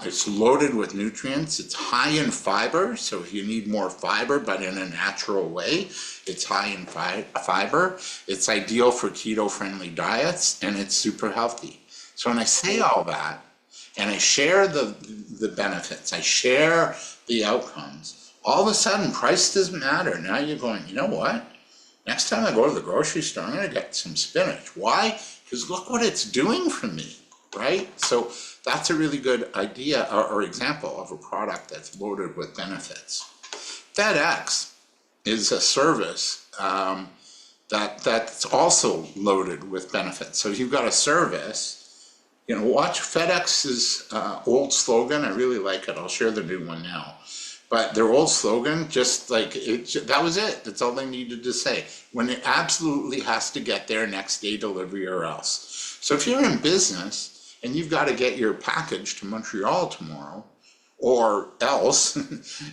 B: It's loaded with nutrients. It's high in fiber. So if you need more fiber, but in a natural way, it's high in fiber. It's ideal for keto-friendly diets, and it's super healthy. So when I say all that, and I share the benefits, I share the outcomes, all of a sudden price doesn't matter. Now you're going, you know what? Next time I go to the grocery store, I'm going to get some spinach. Why? Because look what it's doing for me, right? So that's a really good idea or example of a product that's loaded with benefits. FedEx is a service that's also loaded with benefits. So if you've got a service, watch FedEx's old slogan. I really like it. I'll share the new one now. But their old slogan, just like that was it. That's all they needed to say. When it absolutely has to get there, next day delivery or else. So if you're in business and you've got to get your package to Montreal tomorrow, or else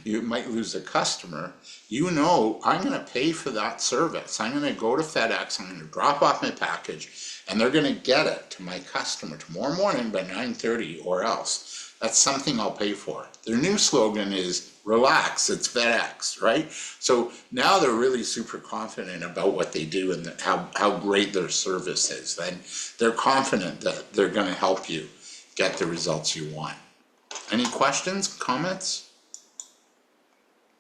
B: you might lose a customer, I'm going to pay for that service. I'm going to go to FedEx, I'm going to drop off my package, and they're going to get it to my customer tomorrow morning by 9:30 or else. That's something I'll pay for. Their new slogan is relax, it's FedEx, right? So now they're really super confident about what they do and how great their service is. Then they're confident that they're going to help you get the results you want. Any questions, comments?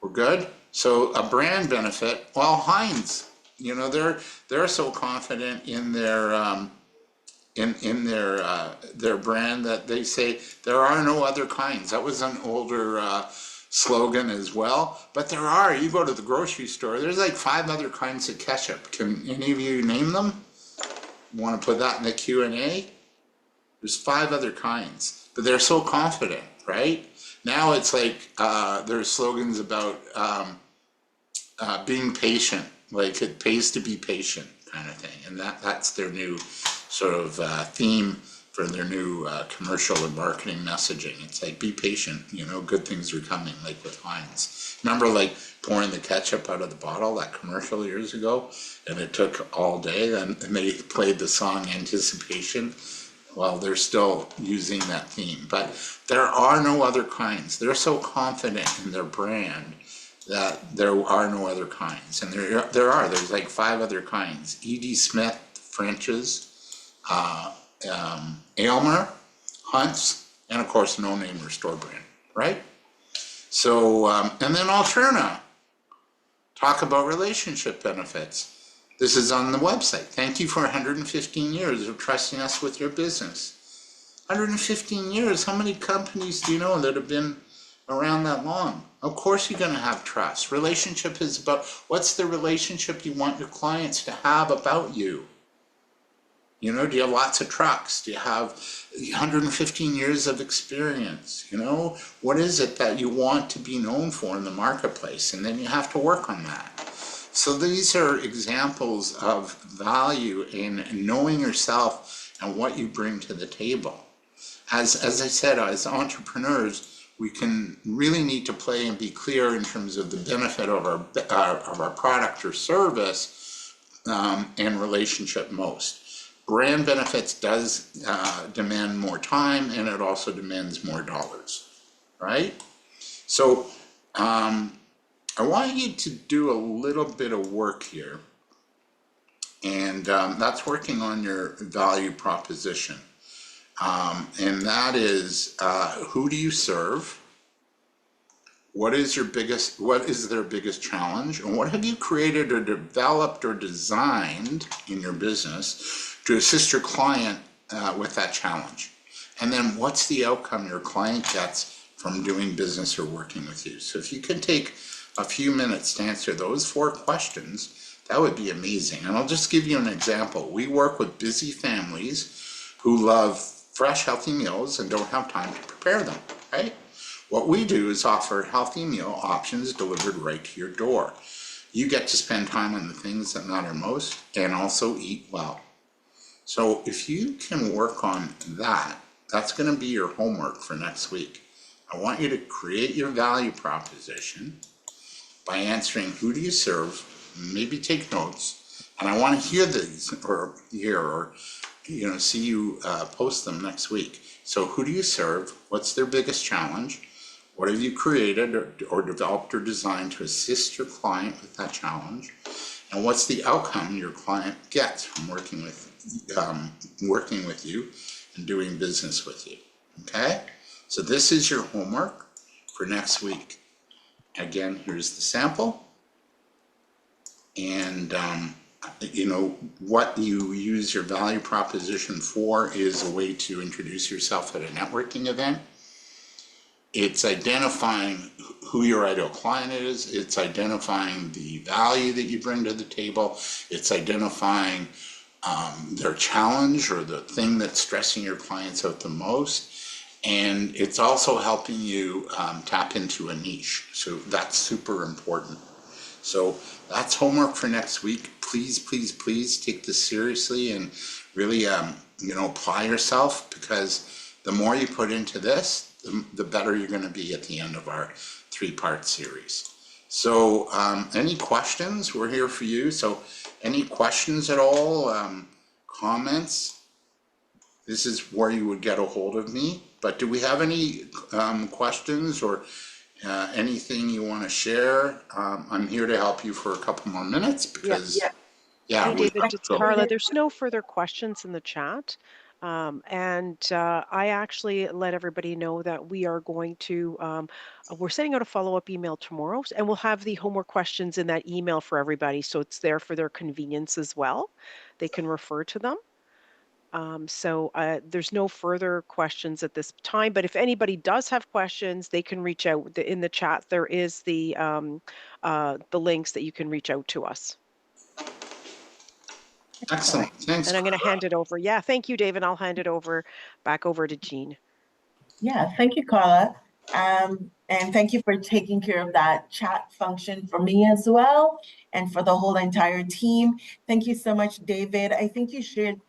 B: We're good? So a brand benefit, well, Heinz, You know, they're so confident in their their brand that they say there are no other kinds. That was an older slogan as well, but there are. You go to the grocery store, there's like 5 other kinds of ketchup. Can any of you name them? Want to put that in the Q&A? There's 5 other kinds, but they're so confident, right? Now it's like there's slogans about being patient, like it pays to be patient kind of thing, and that's their new sort of theme for their new commercial and marketing messaging. It's like, be patient, you know, good things are coming, like with Heinz. Remember like pouring the ketchup out of the bottle, that commercial years ago, and it took all day, and they played the song Anticipation. Well, they're still using that theme, but there are no other kinds. They're so confident in their brand that there are no other kinds, and there's like 5 other kinds: E.D. Smith, French's, Aylmer, Hunt's, and of course no name or store brand, right? So and then Alterna, talk about relationship benefits. This is on the website. Thank you for 115 years of trusting us with your business. 115 years, how many companies do you know that have been around that long? Of course you're going to have trust. Relationship is about, what's the relationship you want your clients to have about you? You know, do you have lots of trucks? Do you have 115 years of experience? You know, what is it that you want to be known for in the marketplace? And then you have to work on that. So these are examples of value in knowing yourself and what you bring to the table. As I said, as entrepreneurs, we can really need to play and be clear in terms of the benefit of our product or service and relationship most. Brand benefits does demand more time, and it also demands more dollars, right? So I want you to do a little bit of work here, and that's working on your value proposition. And that is, who do you serve? What is their biggest challenge? And what have you created or developed or designed in your business to assist your client with that challenge? And then what's the outcome your client gets from doing business or working with you? So if you can take a few minutes to answer those 4 questions, that would be amazing. And I'll just give you an example. We work with busy families who love fresh, healthy meals and don't have time to prepare them, right? What we do is offer healthy meal options delivered right to your door. You get to spend time on the things that matter most and also eat well. So if you can work on that, that's going to be your homework for next week. I want you to create your value proposition by answering who do you serve, maybe take notes, and I want to hear these or you know, see you post them next week. So who do you serve? What's their biggest challenge? What have you created or developed or designed to assist your client with that challenge? And what's the outcome your client gets from working with you and doing business with you? Okay, so this is your homework for next week. Again, here's the sample, and you know, what you use your value proposition for is a way to introduce yourself at a networking event. It's identifying who your ideal client is. It's identifying the value that you bring to the table. It's identifying their challenge or the thing that's stressing your clients out the most. And it's also helping you tap into a niche. So that's super important. So that's homework for next week. Please, please, please take this seriously and really, you know, apply yourself, because the more you put into this, the better you're going to be at the end of our 3-part series. So any questions? We're here for you. So any questions at all? Comments? This is where you would get a hold of me. But do we have any questions or anything you want to share? I'm here to help you for a couple more minutes because,
F: Hey, David, it's Carla. There's no further questions in the chat. I actually let everybody know that we are going to, we're sending out a follow-up email tomorrow, and we'll have the homework questions in that email for everybody. So it's there for their convenience as well. They can refer to them. There's no further questions at this time, but if anybody does have questions, they can reach out in the chat. There is the links that you can reach out to us.
B: Excellent. Thanks.
F: And I'm going to hand it over. Yeah, thank you, David. I'll hand it back over to Jean.
A: Yeah, thank you, Carla. And thank you for taking care of that chat function for me as well, and for the whole entire team. Thank you so much, David. I think you shared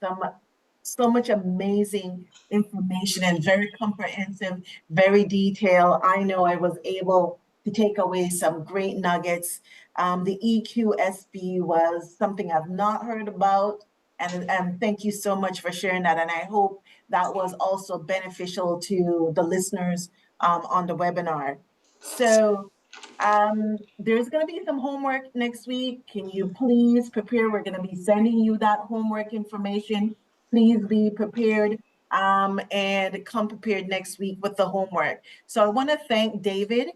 A: so much amazing information and very comprehensive, very detailed. I know I was able to take away some great nuggets. The EQSB was something I've not heard about. And thank you so much for sharing that. And I hope that was also beneficial to the listeners on the webinar. So there's going to be some homework next week. Can you please prepare? We're going to be sending you that homework information. Please be prepared and come prepared next week with the homework. So I want to thank David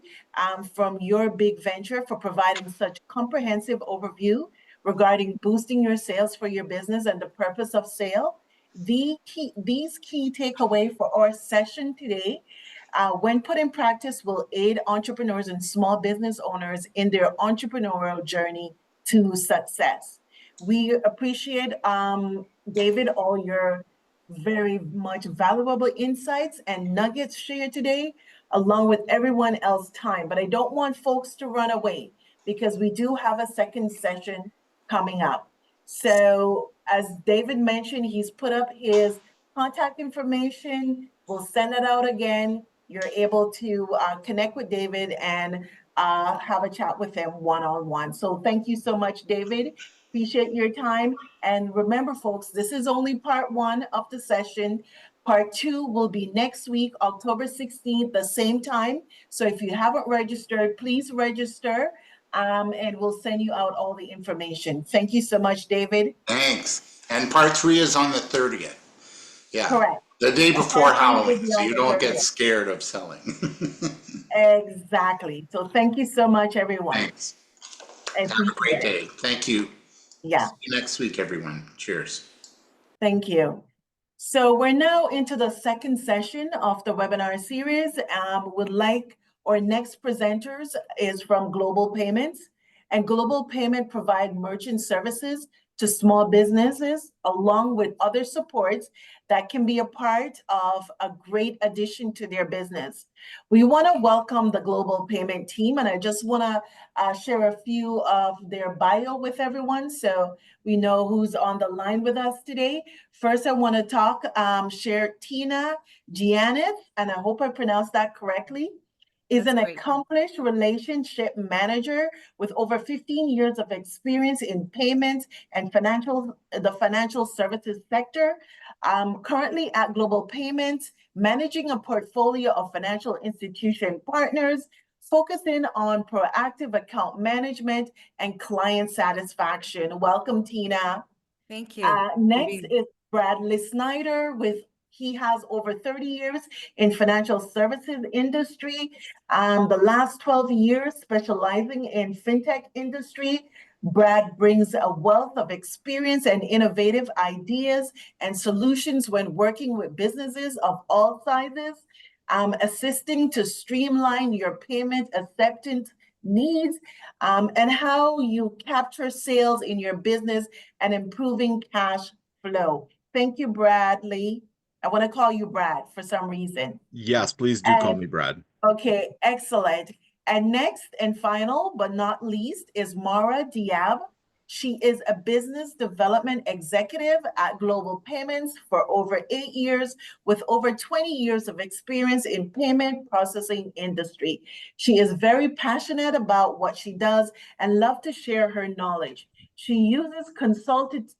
A: from your big venture for providing such comprehensive overview regarding boosting your sales for your business and the purpose of sale. These key takeaway for our session today, when put in practice, will aid entrepreneurs and small business owners in their entrepreneurial journey to success. We appreciate, David, all your very much valuable insights and nuggets shared today, along with everyone else's time. But I don't want folks to run away, because we do have a second session coming up. So as David mentioned, he's put up his contact information. We'll send it out again. You're able to connect with David and have a chat with him one-on-one. So thank you so much, David. Appreciate your time. And remember, folks, this is only part one of the session. Part two will be next week, October 16th, the same time. So if you haven't registered, please register. And we'll send you out all the information. Thank you so much, David.
B: Thanks. And part 3 is on the 30th. Yeah.
A: Correct.
B: The day before Halloween, so
A: on
B: you
A: the
B: don't get
A: 30th.
B: scared of selling.
A: Exactly. So thank you so much, everyone.
B: Thanks.
A: I
B: Have a great
A: appreciate it.
B: day. Thank you.
A: Yeah,
B: See you next week, everyone. Cheers.
A: thank you. So we're now into the second session of the webinar series. Our next presenters is from Global Payments, and Global Payment provide merchant services to small businesses, along with other supports that can be a part of a great addition to their business. We want to welcome the Global Payment team, and I just want to share a few of their bio with everyone, so we know who's on the line with us today. First, I want to share Tina Giannis, and I hope I pronounced that correctly, is an accomplished relationship manager with over 15 years of experience in payments and the financial services sector. Currently at Global Payments, managing a portfolio of financial institution partners, focusing on proactive account management and client satisfaction. Welcome, Tina.
G: Thank you.
A: Next is Bradley Snyder he has over 30 years in financial services industry. The last 12 years specializing in fintech industry. Brad brings a wealth of experience and innovative ideas and solutions when working with businesses of all sizes, assisting to streamline your payment acceptance needs, and how you capture sales in your business and improving cash flow. Thank you, Bradley. I want to call you Brad for some reason.
H: Yes, please do call me Brad.
A: Okay, excellent. And next and final, but not least, is Mara Diab. She is a business development executive at Global Payments for over 8 years, with over 20 years of experience in payment processing industry. She is very passionate about what she does and loves to share her knowledge. She uses consultative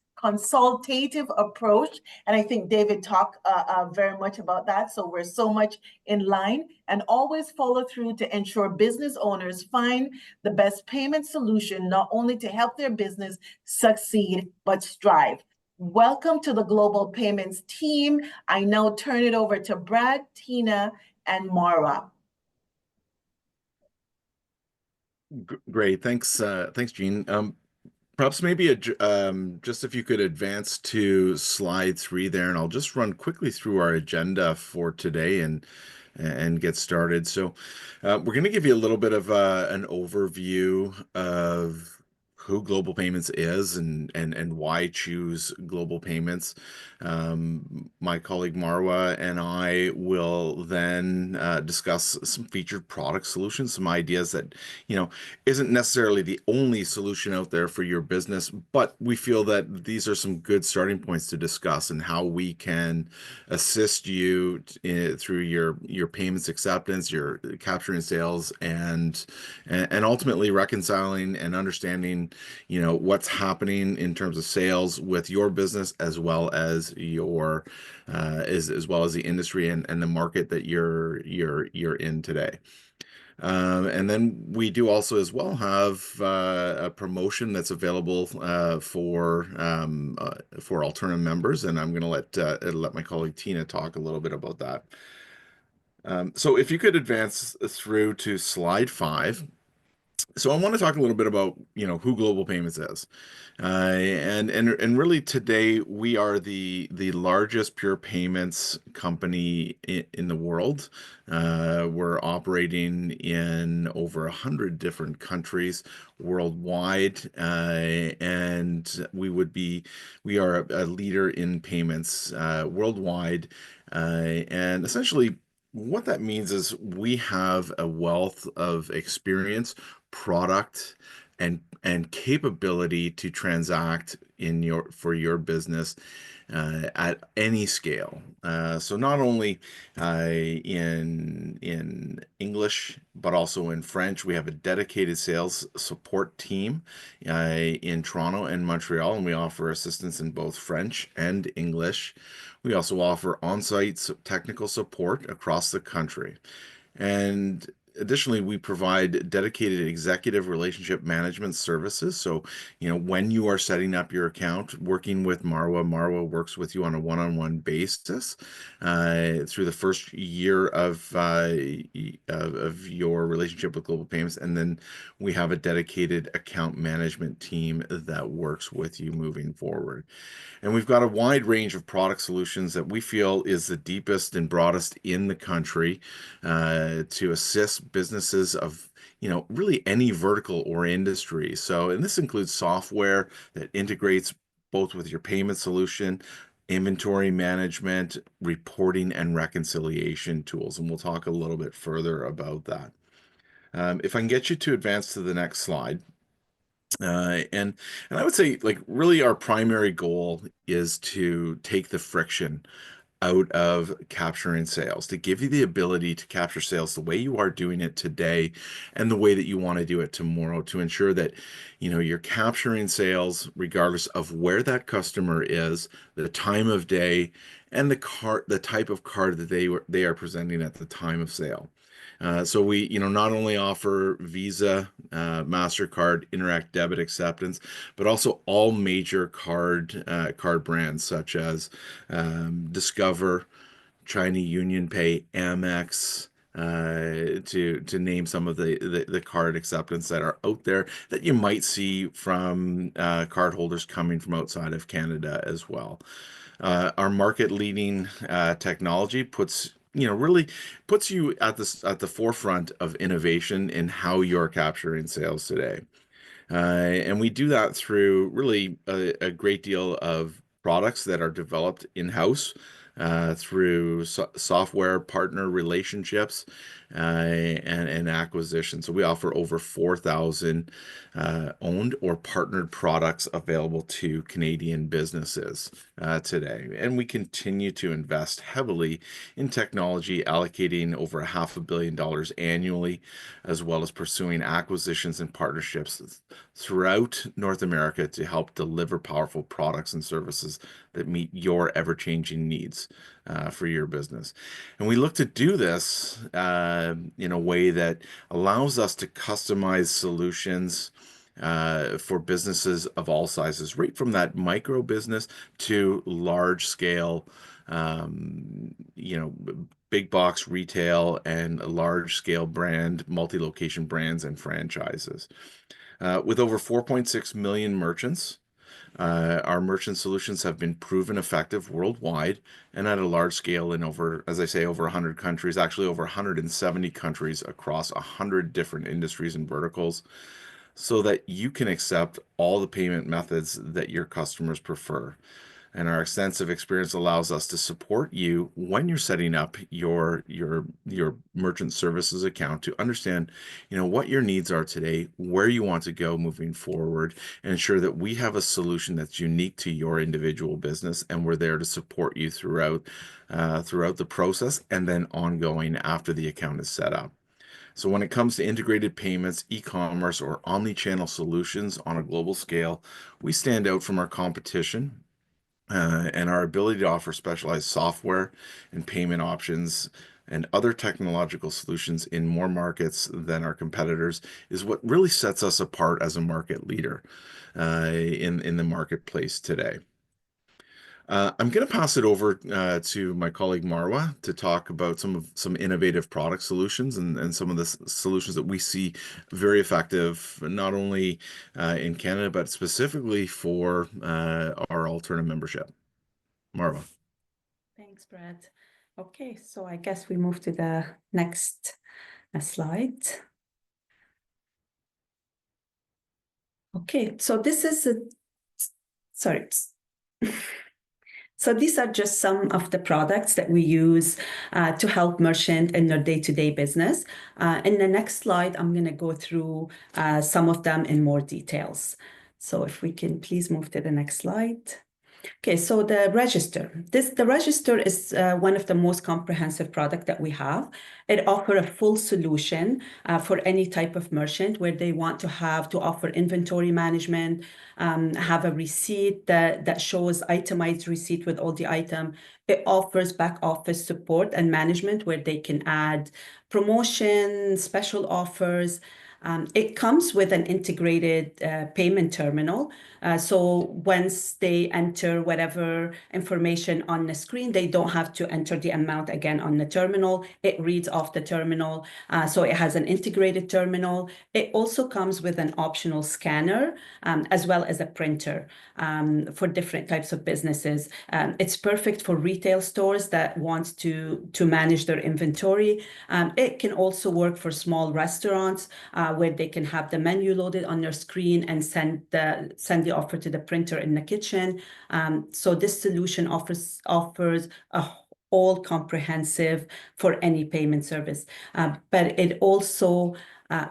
A: approach, and I think David talked very much about that, so we're so much in line, and always follow through to ensure business owners find the best payment solution, not only to help their business succeed but strive. Welcome to the Global Payments team. I now turn it over to Brad, Tina, and Mara.
H: Great. Thanks, Jean. Perhaps maybe just if you could advance to slide 3 there, and I'll just run quickly through our agenda for today and get started. So, we're going to give you a little bit of an overview of who Global Payments is and why choose Global Payments. My colleague Marwa and I will then discuss some featured product solutions, some ideas that, isn't necessarily the only solution out there for your business, but we feel that these are some good starting points to discuss and how we can assist you through your payments acceptance, your capturing sales, and ultimately reconciling and understanding, what's happening in terms of sales with your business as well as your as well as the industry and the market that you're in today. And then we do also as well have a promotion that's available for Alterna members, and I'm going to let my colleague Tina talk a little bit about that. So if you could advance through to slide 5. So I want to talk a little bit about, who Global Payments is. And really today we are the largest pure payments company in the world. We're operating in over 100 different countries worldwide, and we are a leader in payments worldwide. And essentially what that means is we have a wealth of experience, product, and capability to transact for your business at any scale. So not only in English, but also in French. We have a dedicated sales support team in Toronto and Montreal, and we offer assistance in both French and English. We also offer on-site technical support across the country. And additionally, we provide dedicated executive relationship management services. So, when you are setting up your account, working with Marwa works with you on a one-on-one basis through the first year of your relationship with Global Payments. And then we have a dedicated account management team that works with you moving forward. And we've got a wide range of product solutions that we feel is the deepest and broadest in the country to assist businesses of, really any vertical or industry. So, and this includes software that integrates both with your payment solution, inventory management, reporting, and reconciliation tools. And we'll talk a little bit further about that. If I can get you to advance to the next slide. And I would say, like, really our primary goal is to take the friction out of capturing sales, to give you the ability to capture sales the way you are doing it today and the way that you want to do it tomorrow, to ensure that, you're capturing sales regardless of where that customer is, the time of day, and the type of card that they are presenting at the time of sale. So we, not only offer Visa, MasterCard, Interac debit acceptance, but also all major card brands such as Discover, China UnionPay, Amex, to name some of the card acceptance that are out there that you might see from cardholders coming from outside of Canada as well. Our market leading technology really puts you at the forefront of innovation in how you're capturing sales today. And we do that through really a great deal of products that are developed in-house through software partner relationships and acquisition. So we offer over 4,000 owned or partnered products available to Canadian businesses today. And we continue to invest heavily in technology, allocating over $500 million annually, as well as pursuing acquisitions and partnerships throughout North America to help deliver powerful products and services that meet your ever-changing needs for your business. And we look to do this in a way that allows us to customize solutions for businesses of all sizes, right from that micro business to large scale, big box retail and large scale brand, multi-location brands and franchises. With over 4.6 million merchants, our merchant solutions have been proven effective worldwide and at a large scale in over, as I say, over 100 countries, actually over 170 countries across 100 different industries and verticals, so that you can accept all the payment methods that your customers prefer. And our extensive experience allows us to support you when you're setting up your merchant services account to understand, what your needs are today, where you want to go moving forward, and ensure that we have a solution that's unique to your individual business, and we're there to support you throughout the process and then ongoing after the account is set up. So when it comes to integrated payments, e-commerce, or omni-channel solutions on a global scale, we stand out from our competition. And our ability to offer specialized software and payment options and other technological solutions in more markets than our competitors is what really sets us apart as a market leader in the marketplace today. I'm going to pass it over to my colleague Marwa to talk about some innovative product solutions and some of the solutions that we see very effective, not only in Canada, but specifically for our Alterna membership. Marwa.
G: Thanks, Brad. Okay, so I guess we move to the next slide. Okay, so this is sorry. So these are just some of the products that we use to help merchant in their day-to-day business. In the next slide, I'm going to go through some of them in more details. So if we can please move to the next slide. Okay, so the register. The register is one of the most comprehensive product that we have. It offers a full solution for any type of merchant where they want to offer inventory management, have a receipt that shows itemized receipt with all the item. It offers back office support and management where they can add promotions, special offers. It comes with an integrated payment terminal. So once they enter whatever information on the screen, they don't have to enter the amount again on the terminal. It reads off the terminal. So it has an integrated terminal. It also comes with an optional scanner as well as a printer for different types of businesses. It's perfect for retail stores that want to manage their inventory. It can also work for small restaurants where they can have the menu loaded on their screen and send the offer to the printer in the kitchen. So this solution offers all comprehensive for any payment service. But it also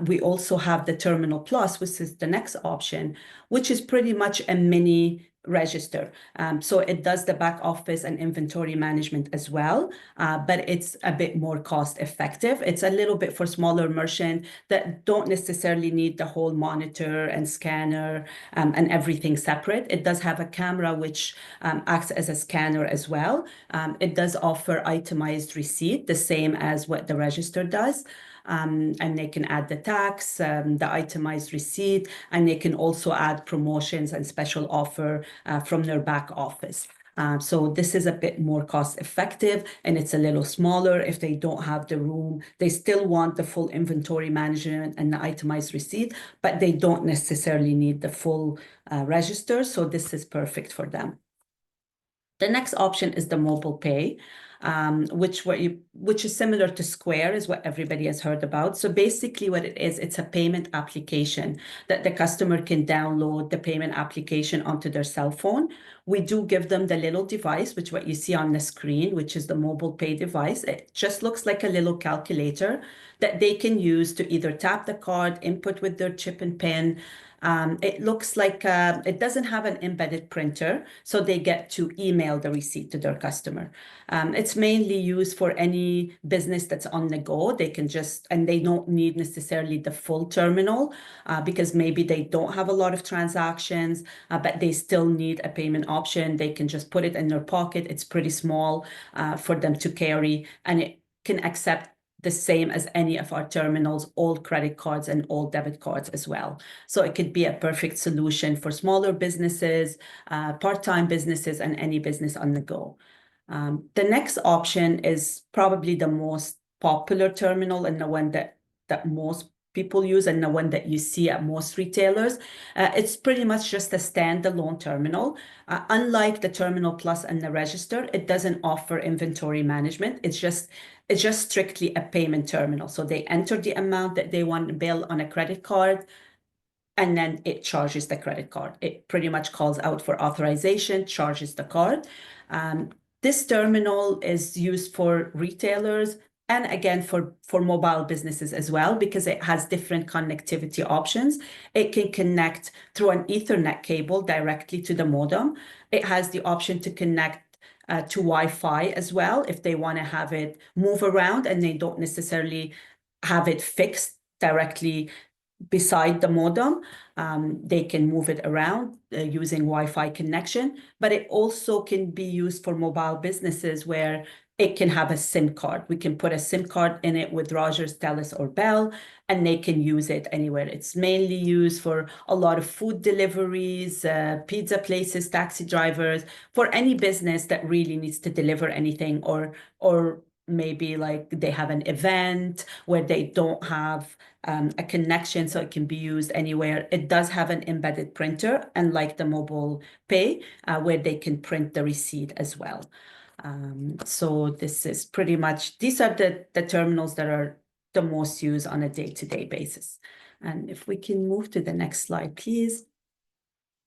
G: we also have the Terminal Plus, which is the next option, which is pretty much a mini register. So it does the back office and inventory management as well, but it's a bit more cost effective. It's a little bit for smaller merchants that don't necessarily need the whole monitor and scanner and everything separate. It does have a camera which acts as a scanner as well. It does offer itemized receipt, the same as what the register does. And they can add the tax, the itemized receipt, and they can also add promotions and special offer from their back office. So this is a bit more cost effective and it's a little smaller if they don't have the room. They still want the full inventory management and the itemized receipt, but they don't necessarily need the full register. So this is perfect for them. The next option is the mobile pay. Which is similar to Square, is what everybody has heard about. So basically what it is, it's a payment application that the customer can download the payment application onto their cell phone. We do give them the little device, which what you see on the screen, which is the mobile pay device. It just looks like a little calculator that they can use to either tap the card, input with their chip and PIN. It looks like it doesn't have an embedded printer, so they get to email the receipt to their customer. It's mainly used for any business that's on the go. They can and they don't need necessarily the full terminal because maybe they don't have a lot of transactions, but they still need a payment option. They can just put it in their pocket. It's pretty small for them to carry, and it can accept the same as any of our terminals, all credit cards and all debit cards as well. So it could be a perfect solution for smaller businesses, part-time businesses, and any business on the go. The next option is probably the most popular terminal and the one that most people use and the one that you see at most retailers. It's pretty much just a standalone terminal. Unlike the Terminal Plus and the Register, it doesn't offer inventory management. It's just strictly a payment terminal. So they enter the amount that they want to bill on a credit card, and then it charges the credit card. It pretty much calls out for authorization, charges the card. This terminal is used for retailers and again for mobile businesses as well, because it has different connectivity options. It can connect through an Ethernet cable directly to the modem. It has the option to connect to Wi-Fi as well if they want to have it move around and they don't necessarily have it fixed directly beside the modem. They can move it around using Wi-Fi connection, but it also can be used for mobile businesses where it can have a SIM card. We can put a SIM card in it with Rogers, Telus, or Bell, and they can use it anywhere. It's mainly used for a lot of food deliveries, pizza places, taxi drivers, for any business that really needs to deliver anything, or maybe like they have an event where they don't have a connection, so it can be used anywhere. It does have an embedded printer, unlike the mobile pay, where they can print the receipt as well. So this is pretty much, these are the terminals that are the most used on a day-to-day basis. And if we can move to the next slide, please.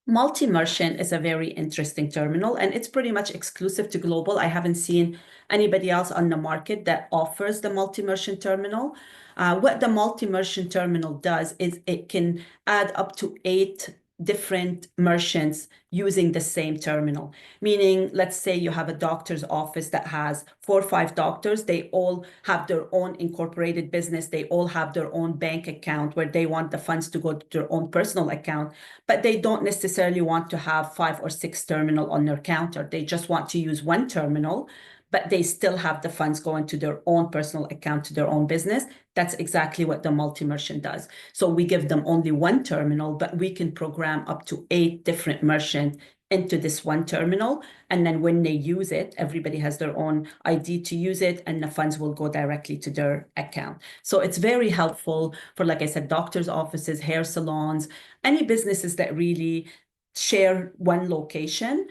G: Multi-merchant is a very interesting terminal, and it's pretty much exclusive to Global. I haven't seen anybody else on the market that offers the multi-merchant terminal. What the multi-merchant terminal does is it can add up to 8 different merchants using the same terminal. Meaning, let's say you have a doctor's office that has 4 or 5 doctors. They all have their own incorporated business. They all have their own bank account where they want the funds to go to their own personal account, but they don't necessarily want to have 5 or 6 terminals on their counter. They just want to use one terminal, but they still have the funds going to their own personal account, to their own business. That's exactly what the multi-merchant does. So we give them only one terminal, but we can program up to 8 different merchants into this one terminal. And then when they use it, everybody has their own ID to use it, and the funds will go directly to their account. So it's very helpful for, like I said, doctors' offices, hair salons, any businesses that really share one location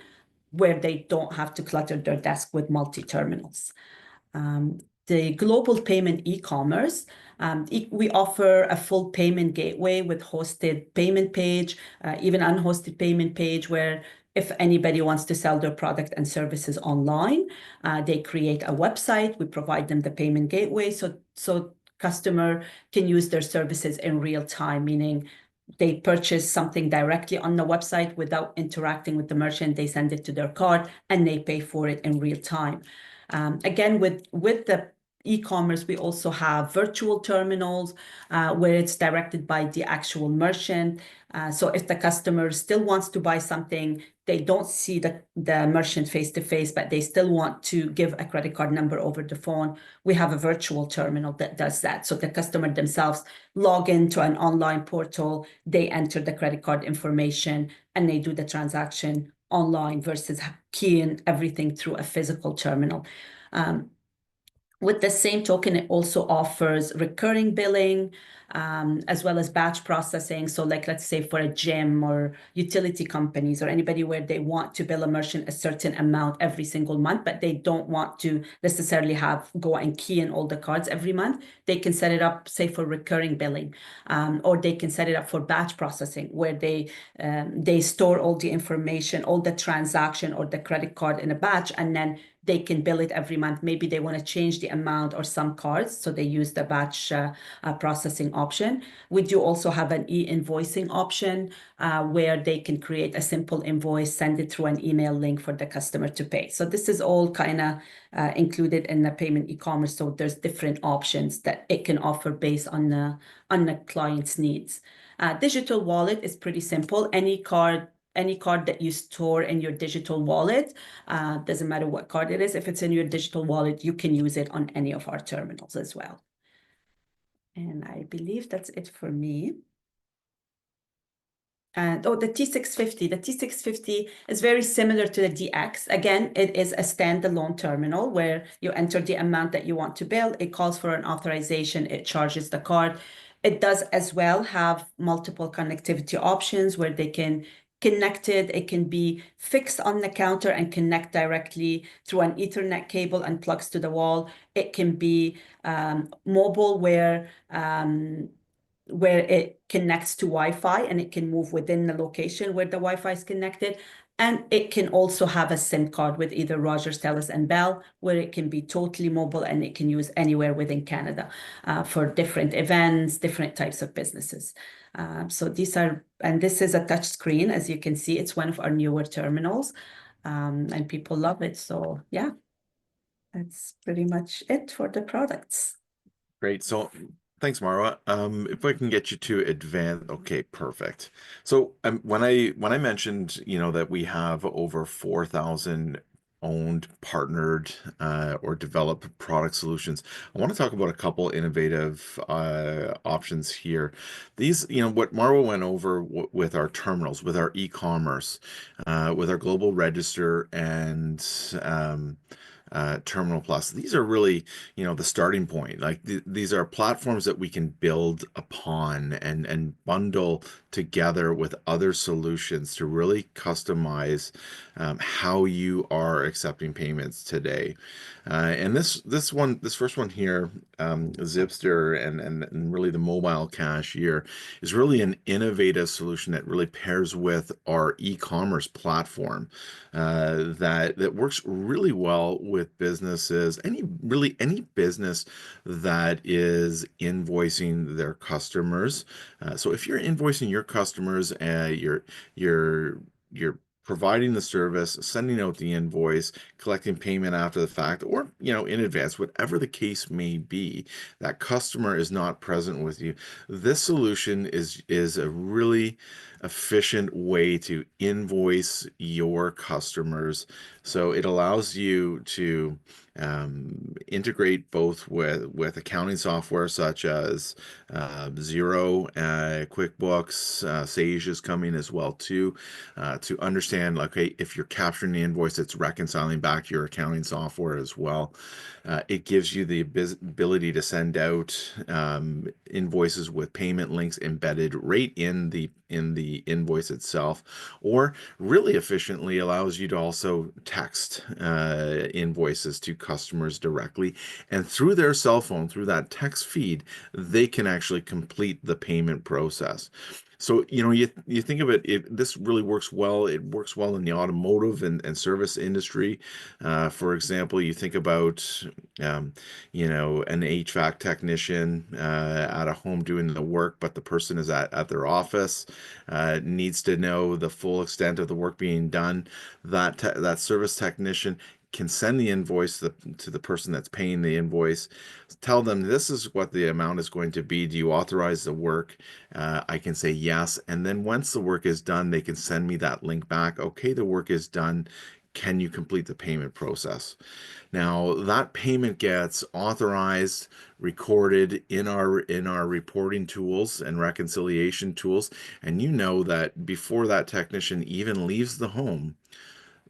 G: where they don't have to clutter their desk with multi-terminals. The global payment e-commerce, we offer a full payment gateway with hosted payment page, even unhosted payment page, where if anybody wants to sell their product and services online, they create a website. We provide them the payment gateway, so customer can use their services in real time, meaning they purchase something directly on the website without interacting with the merchant. They send it to their card and they pay for it in real time. Again, with the e-commerce, we also have virtual terminals where it's directed by the actual merchant. So if the customer still wants to buy something, they don't see the merchant face-to-face, but they still want to give a credit card number over the phone, we have a virtual terminal that does that. So the customer themselves log into an online portal, they enter the credit card information, and they do the transaction online versus keying everything through a physical terminal. With the same token, it also offers recurring billing, as well as batch processing. So like, let's say for a gym or utility companies or anybody where they want to bill a merchant a certain amount every single month, but they don't want to necessarily go and key in all the cards every month, they can set it up, say, for recurring billing, or they can set it up for batch processing, where they store all the information, all the transaction or the credit card in a batch, and then they can bill it every month. Maybe they want to change the amount or some cards, so they use the batch processing option. We do also have an e-invoicing option where they can create a simple invoice, send it through an email link for the customer to pay. So this is all kind of included in the payment e-commerce. So there's different options that it can offer based on the client's needs. Digital wallet is pretty simple. Any card that you store in your digital wallet, doesn't matter what card it is, if it's in your digital wallet, you can use it on any of our terminals as well. believe that's it for me. And the T650 is very similar to the DX. Again, it is a standalone terminal where you enter the amount that you want to bill. It calls for an authorization. It charges the card. It does as well have multiple connectivity options where they can connect it. It can be fixed on the counter and connect directly through an Ethernet cable and plugs to the wall. It can be mobile where it connects to Wi-Fi and it can move within the location where the Wi-Fi is connected. And it can also have a SIM card with either Rogers, Telus, and Bell, where it can be totally mobile and it can use anywhere within Canada for different events, different types of businesses. So these are, and this is a touch screen. As you can see, it's one of our newer terminals and people love it. So yeah, that's pretty much it for the products.
H: Great. So thanks, Marwa. If I can get you to advance, okay, perfect. So when I mentioned, that we have over 4,000 owned, partnered, or developed product solutions, I want to talk about a couple innovative options here. These, what Marwa went over with our terminals, with our e-commerce, with our global register and Terminal Plus. These are really, the starting point. Like these are platforms that we can build upon and bundle together with other solutions to really customize how you are accepting payments today. And this first one here, Zipster and really the mobile cashier is really an innovative solution that really pairs with our e-commerce platform that works really well with businesses, any business that is invoicing their customers. So if you're invoicing your customers, you're providing the service, sending out the invoice, collecting payment after the fact, or in advance, whatever the case may be, that customer is not present with you. This solution is a really efficient way to invoice your customers. So it allows you to integrate both with accounting software such as Xero, QuickBooks, Sage is coming as well too, to understand, okay, if you're capturing the invoice, it's reconciling back to your accounting software as well. It gives you the ability to send out invoices with payment links embedded right in the invoice itself, or really efficiently allows you to also text invoices to customers directly, and through their cell phone, through that text feed, they can actually complete the payment process. So, you think of it, this really works well. It works well in the automotive and service industry. For example, you think about, an HVAC technician at a home doing the work, but the person is at their office, needs to know the full extent of the work being done. That service technician can send the invoice to the person that's paying the invoice, tell them this is what the amount is going to be. Do you authorize the work? I can say yes. And then once the work is done, they can send me that link back. Okay, the work is done. Can you complete the payment process? Now that payment gets authorized, recorded in our reporting tools and reconciliation tools. And that before that technician even leaves the home,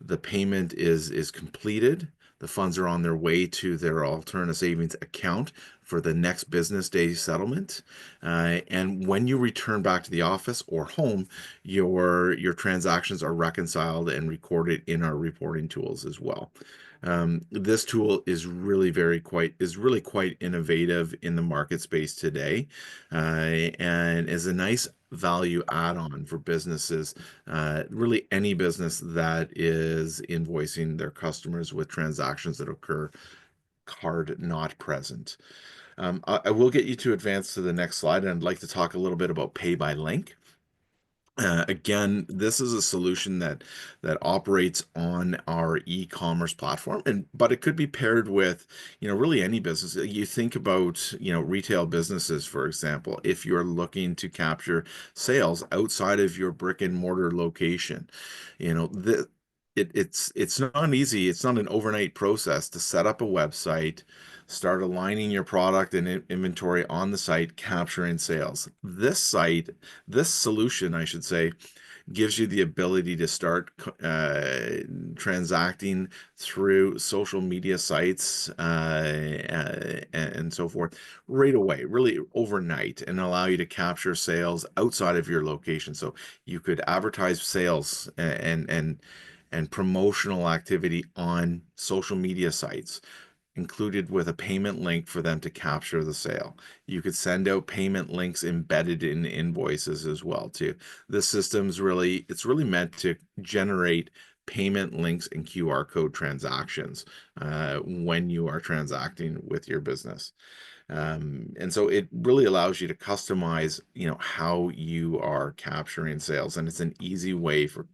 H: the payment is completed. The funds are on their way to their Alterna savings account for the next business day settlement. And when you return back to the office or home, your transactions are reconciled and recorded in our reporting tools as well. This tool is really quite innovative in the market space today, and is a nice value add-on for businesses, really any business that is invoicing their customers with transactions that occur card not present. I will get you to advance to the next slide, and I'd like to talk a little bit about pay by link. Again, this is a solution that operates on our e-commerce platform, but it could be paired with, really any business. You think about, retail businesses, for example, if you're looking to capture sales outside of your brick and mortar location, it's not easy. It's not an overnight process to set up a website, start aligning your product and inventory on the site, capturing sales. This solution, I should say, gives you the ability to start transacting through social media sites and so forth right away, really overnight, and allow you to capture sales outside of your location. So you could advertise sales and promotional activity on social media sites, included with a payment link for them to capture the sale. You could send out payment links embedded in invoices as well too. This system's really meant to generate payment links and QR code transactions when you are transacting with your business. And so it really allows you to customize, how you are capturing sales, and it's an easy way for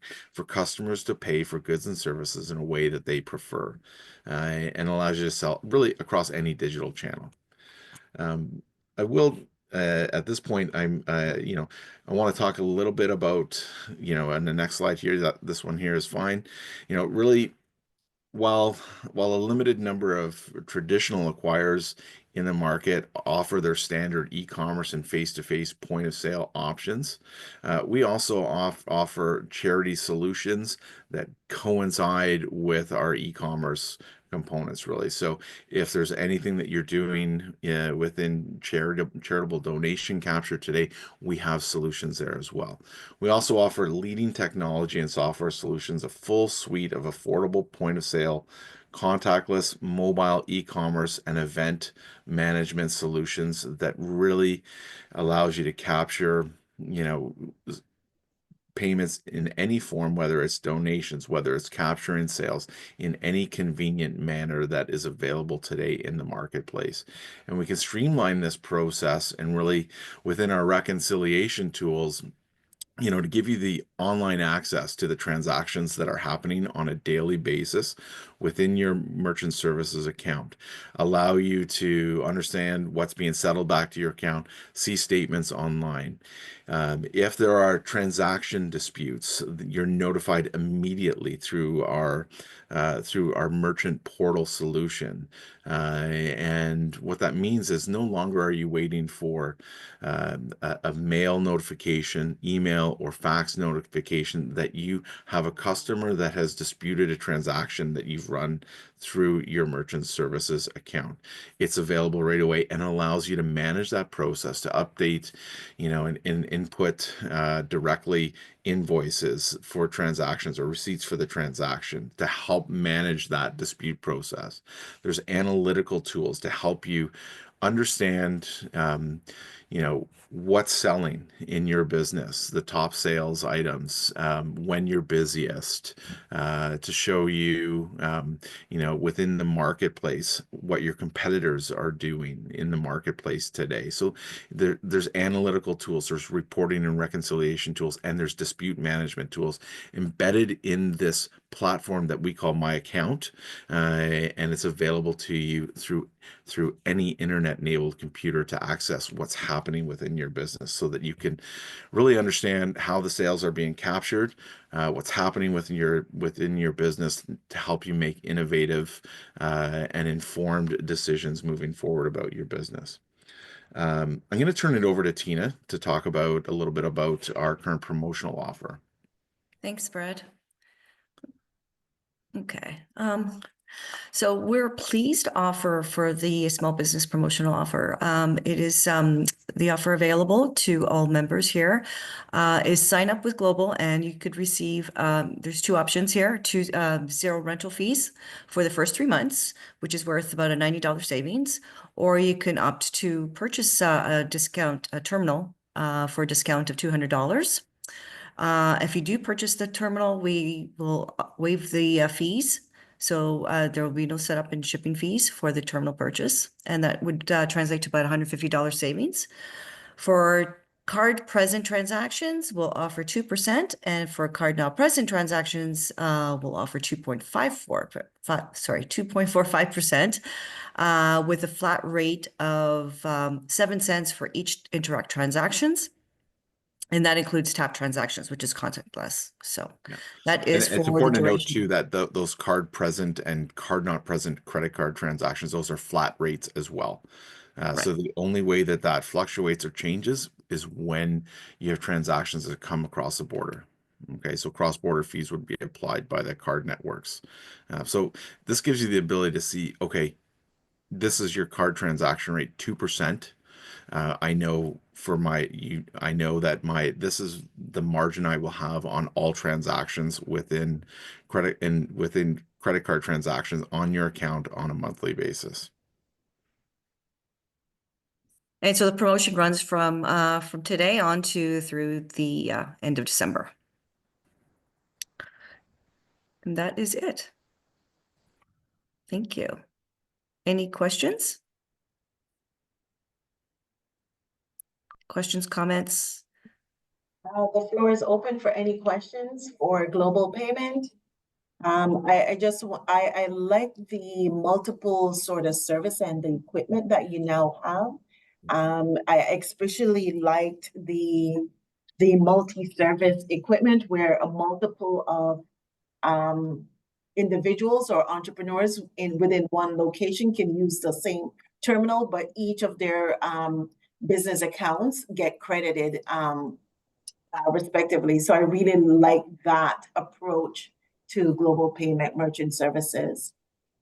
H: customers to pay for goods and services in a way that they prefer, and allows you to sell really across any digital channel. I will at this point, I want to talk a little bit about, on the next slide here, that this one here is fine. Really, while a limited number of traditional acquirers in the market offer their standard e-commerce and face-to-face point of sale options, we also offer charity solutions that coincide with our e-commerce components, really. So if there's anything that you're doing within charitable donation capture today, we have solutions there as well. We also offer leading technology and software solutions, a full suite of affordable point of sale, contactless mobile e-commerce and event management solutions that really allows you to capture, payments in any form, whether it's donations, whether it's capturing sales, in any convenient manner that is available today in the marketplace. And we can streamline this process, and really within our reconciliation tools, to give you the online access to the transactions that are happening on a daily basis within your merchant services account, allow you to understand what's being settled back to your account, see statements online. If there are transaction disputes, you're notified immediately through our merchant portal solution. And what that means is no longer are you waiting for a mail notification, email, or fax notification that you have a customer that has disputed a transaction that you've run through your merchant services account. It's available right away and allows you to manage that process, to update, and input directly invoices for transactions or receipts for the transaction to help manage that dispute process. There's analytical tools to help you understand, what's selling in your business, the top sales items, when you're busiest, to show you, within the marketplace, what your competitors are doing in the marketplace today. So there's analytical tools, there's reporting and reconciliation tools, and there's dispute management tools embedded in this platform that we call My Account, and it's available to you through any internet-enabled computer to access what's happening within your business, so that you can really understand how the sales are being captured, what's happening within your business, to help you make innovative and informed decisions moving forward about your business. I'm going to turn it over to Tina to talk a little bit about our current promotional offer.
I: Thanks, Brad. Okay. So we're pleased to offer for the small business promotional offer. It is the offer available to all members here is sign up with Global, and you could receive, there's two options here, zero rental fees for the first 3 months, which is worth about a $90 savings, or you can opt to purchase a terminal for a discount of $200. If you do purchase the terminal, we will waive the fees. So there will be no setup and shipping fees for the terminal purchase, and that would translate to about $150 savings. For card present transactions, we'll offer 2%, and for card now present transactions, we'll offer 2.45%, with a flat rate of 7 cents for each Interact transactions. And that includes tap transactions, which is contactless. So
H: Yeah.
I: that
H: And
I: is
H: it's
I: for the
H: important to note
I: duration.
H: too that those card present and card not present credit card transactions, those are flat rates as well. So
I: Right.
H: the only way that that fluctuates or changes is when you have transactions that come across the border. Okay, so cross-border fees would be applied by the card networks. So this gives you the ability to see, okay, this is your card transaction rate, 2%. I know I know that this is the margin I will have on all transactions within credit card transactions on your account on a monthly basis.
I: And so the promotion runs from today on through the end of December. And that is it. Thank you. Any questions? Questions, comments?
A: The floor is open for any questions for global payment. I like the multiple sort of service and the equipment that you now have. I especially liked the multi-service equipment where a multiple of individuals or entrepreneurs within one location can use the same terminal, but each of their business accounts get credited respectively. So I really like that approach to global payment merchant services.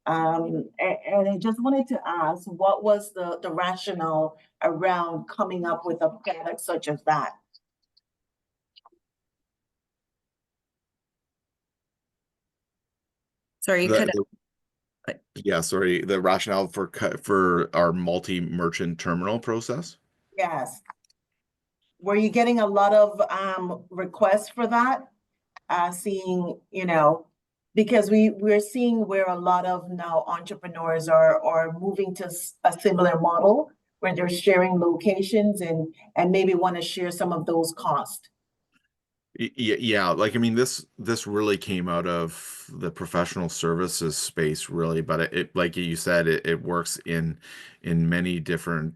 A: And I just wanted to ask, what was the rationale around coming up with a product such as that?
I: Sorry, you
H: The,
I: could.
H: yeah, sorry, the rationale for our multi-merchant terminal process.
A: Yes. Were you getting a lot of requests for that? Seeing, because we're seeing where a lot of now entrepreneurs are moving to a similar model where they're sharing locations and maybe want to share some of those costs.
H: Yeah, like I mean, this really came out of the professional services space, really. But it like you said, it works in many different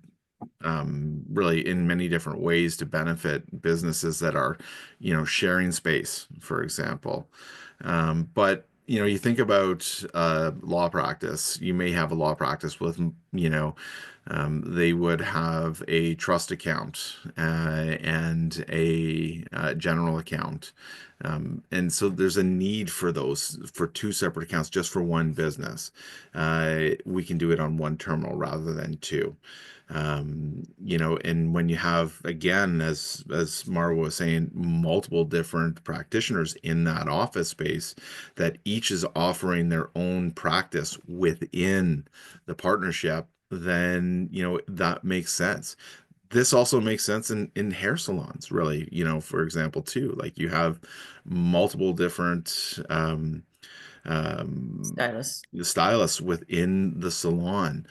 H: really in many different ways to benefit businesses that are, sharing space, for example. But you think about law practice. You may have a law practice with, they would have a trust account and a general account. And so there's a need for two separate accounts just for one business. We can do it on one terminal rather than two. And when you have, again, as Marwa was saying, multiple different practitioners in that office space that each is offering their own practice within the partnership, then, that makes sense. This also makes sense in hair salons, really, for example, too. Like you have multiple different stylists within the salon.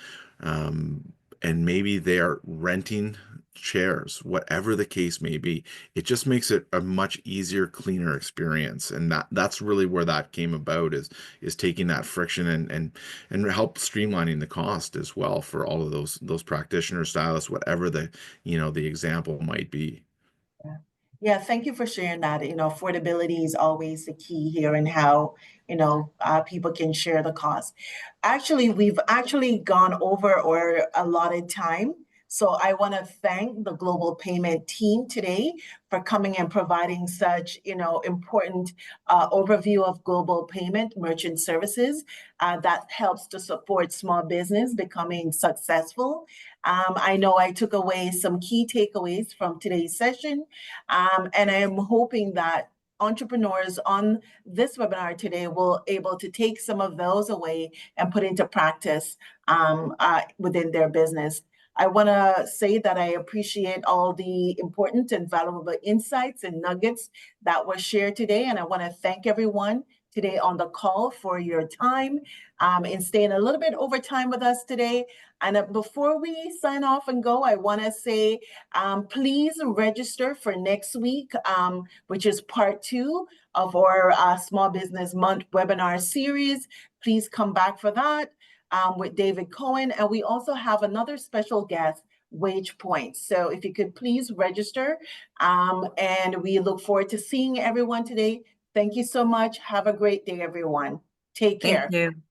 H: And maybe they are renting chairs, whatever the case may be. It just makes it a much easier, cleaner experience. And that's really where that came about is taking that friction and help streamlining the cost as well for all of those practitioners, stylists, whatever the example might be.
A: Yeah, thank you for sharing that. Affordability is always the key here and how, people can share the cost. Actually, we've actually gone over or allotted time. So I want to thank the global payment team today for coming and providing such, important overview of global payment merchant services that helps to support small business becoming successful. I know I took away some key takeaways from today's session, and I am hoping that entrepreneurs on this webinar today will able to take some of those away and put into practice within their business. I want to say that I appreciate all the important and valuable insights and nuggets that were shared today. And I want to thank everyone today on the call for your time and staying a little bit over time with us today. And before we sign off and go, I want to say, please register for next week, which is part 2 of our Small Business Month webinar series. Please come back for that with David Cohen. And we also have another special guest wage points. So if you could please register, and we look forward to seeing everyone today. Thank you so much. Have a great day, everyone. Take care.
I: Thank you.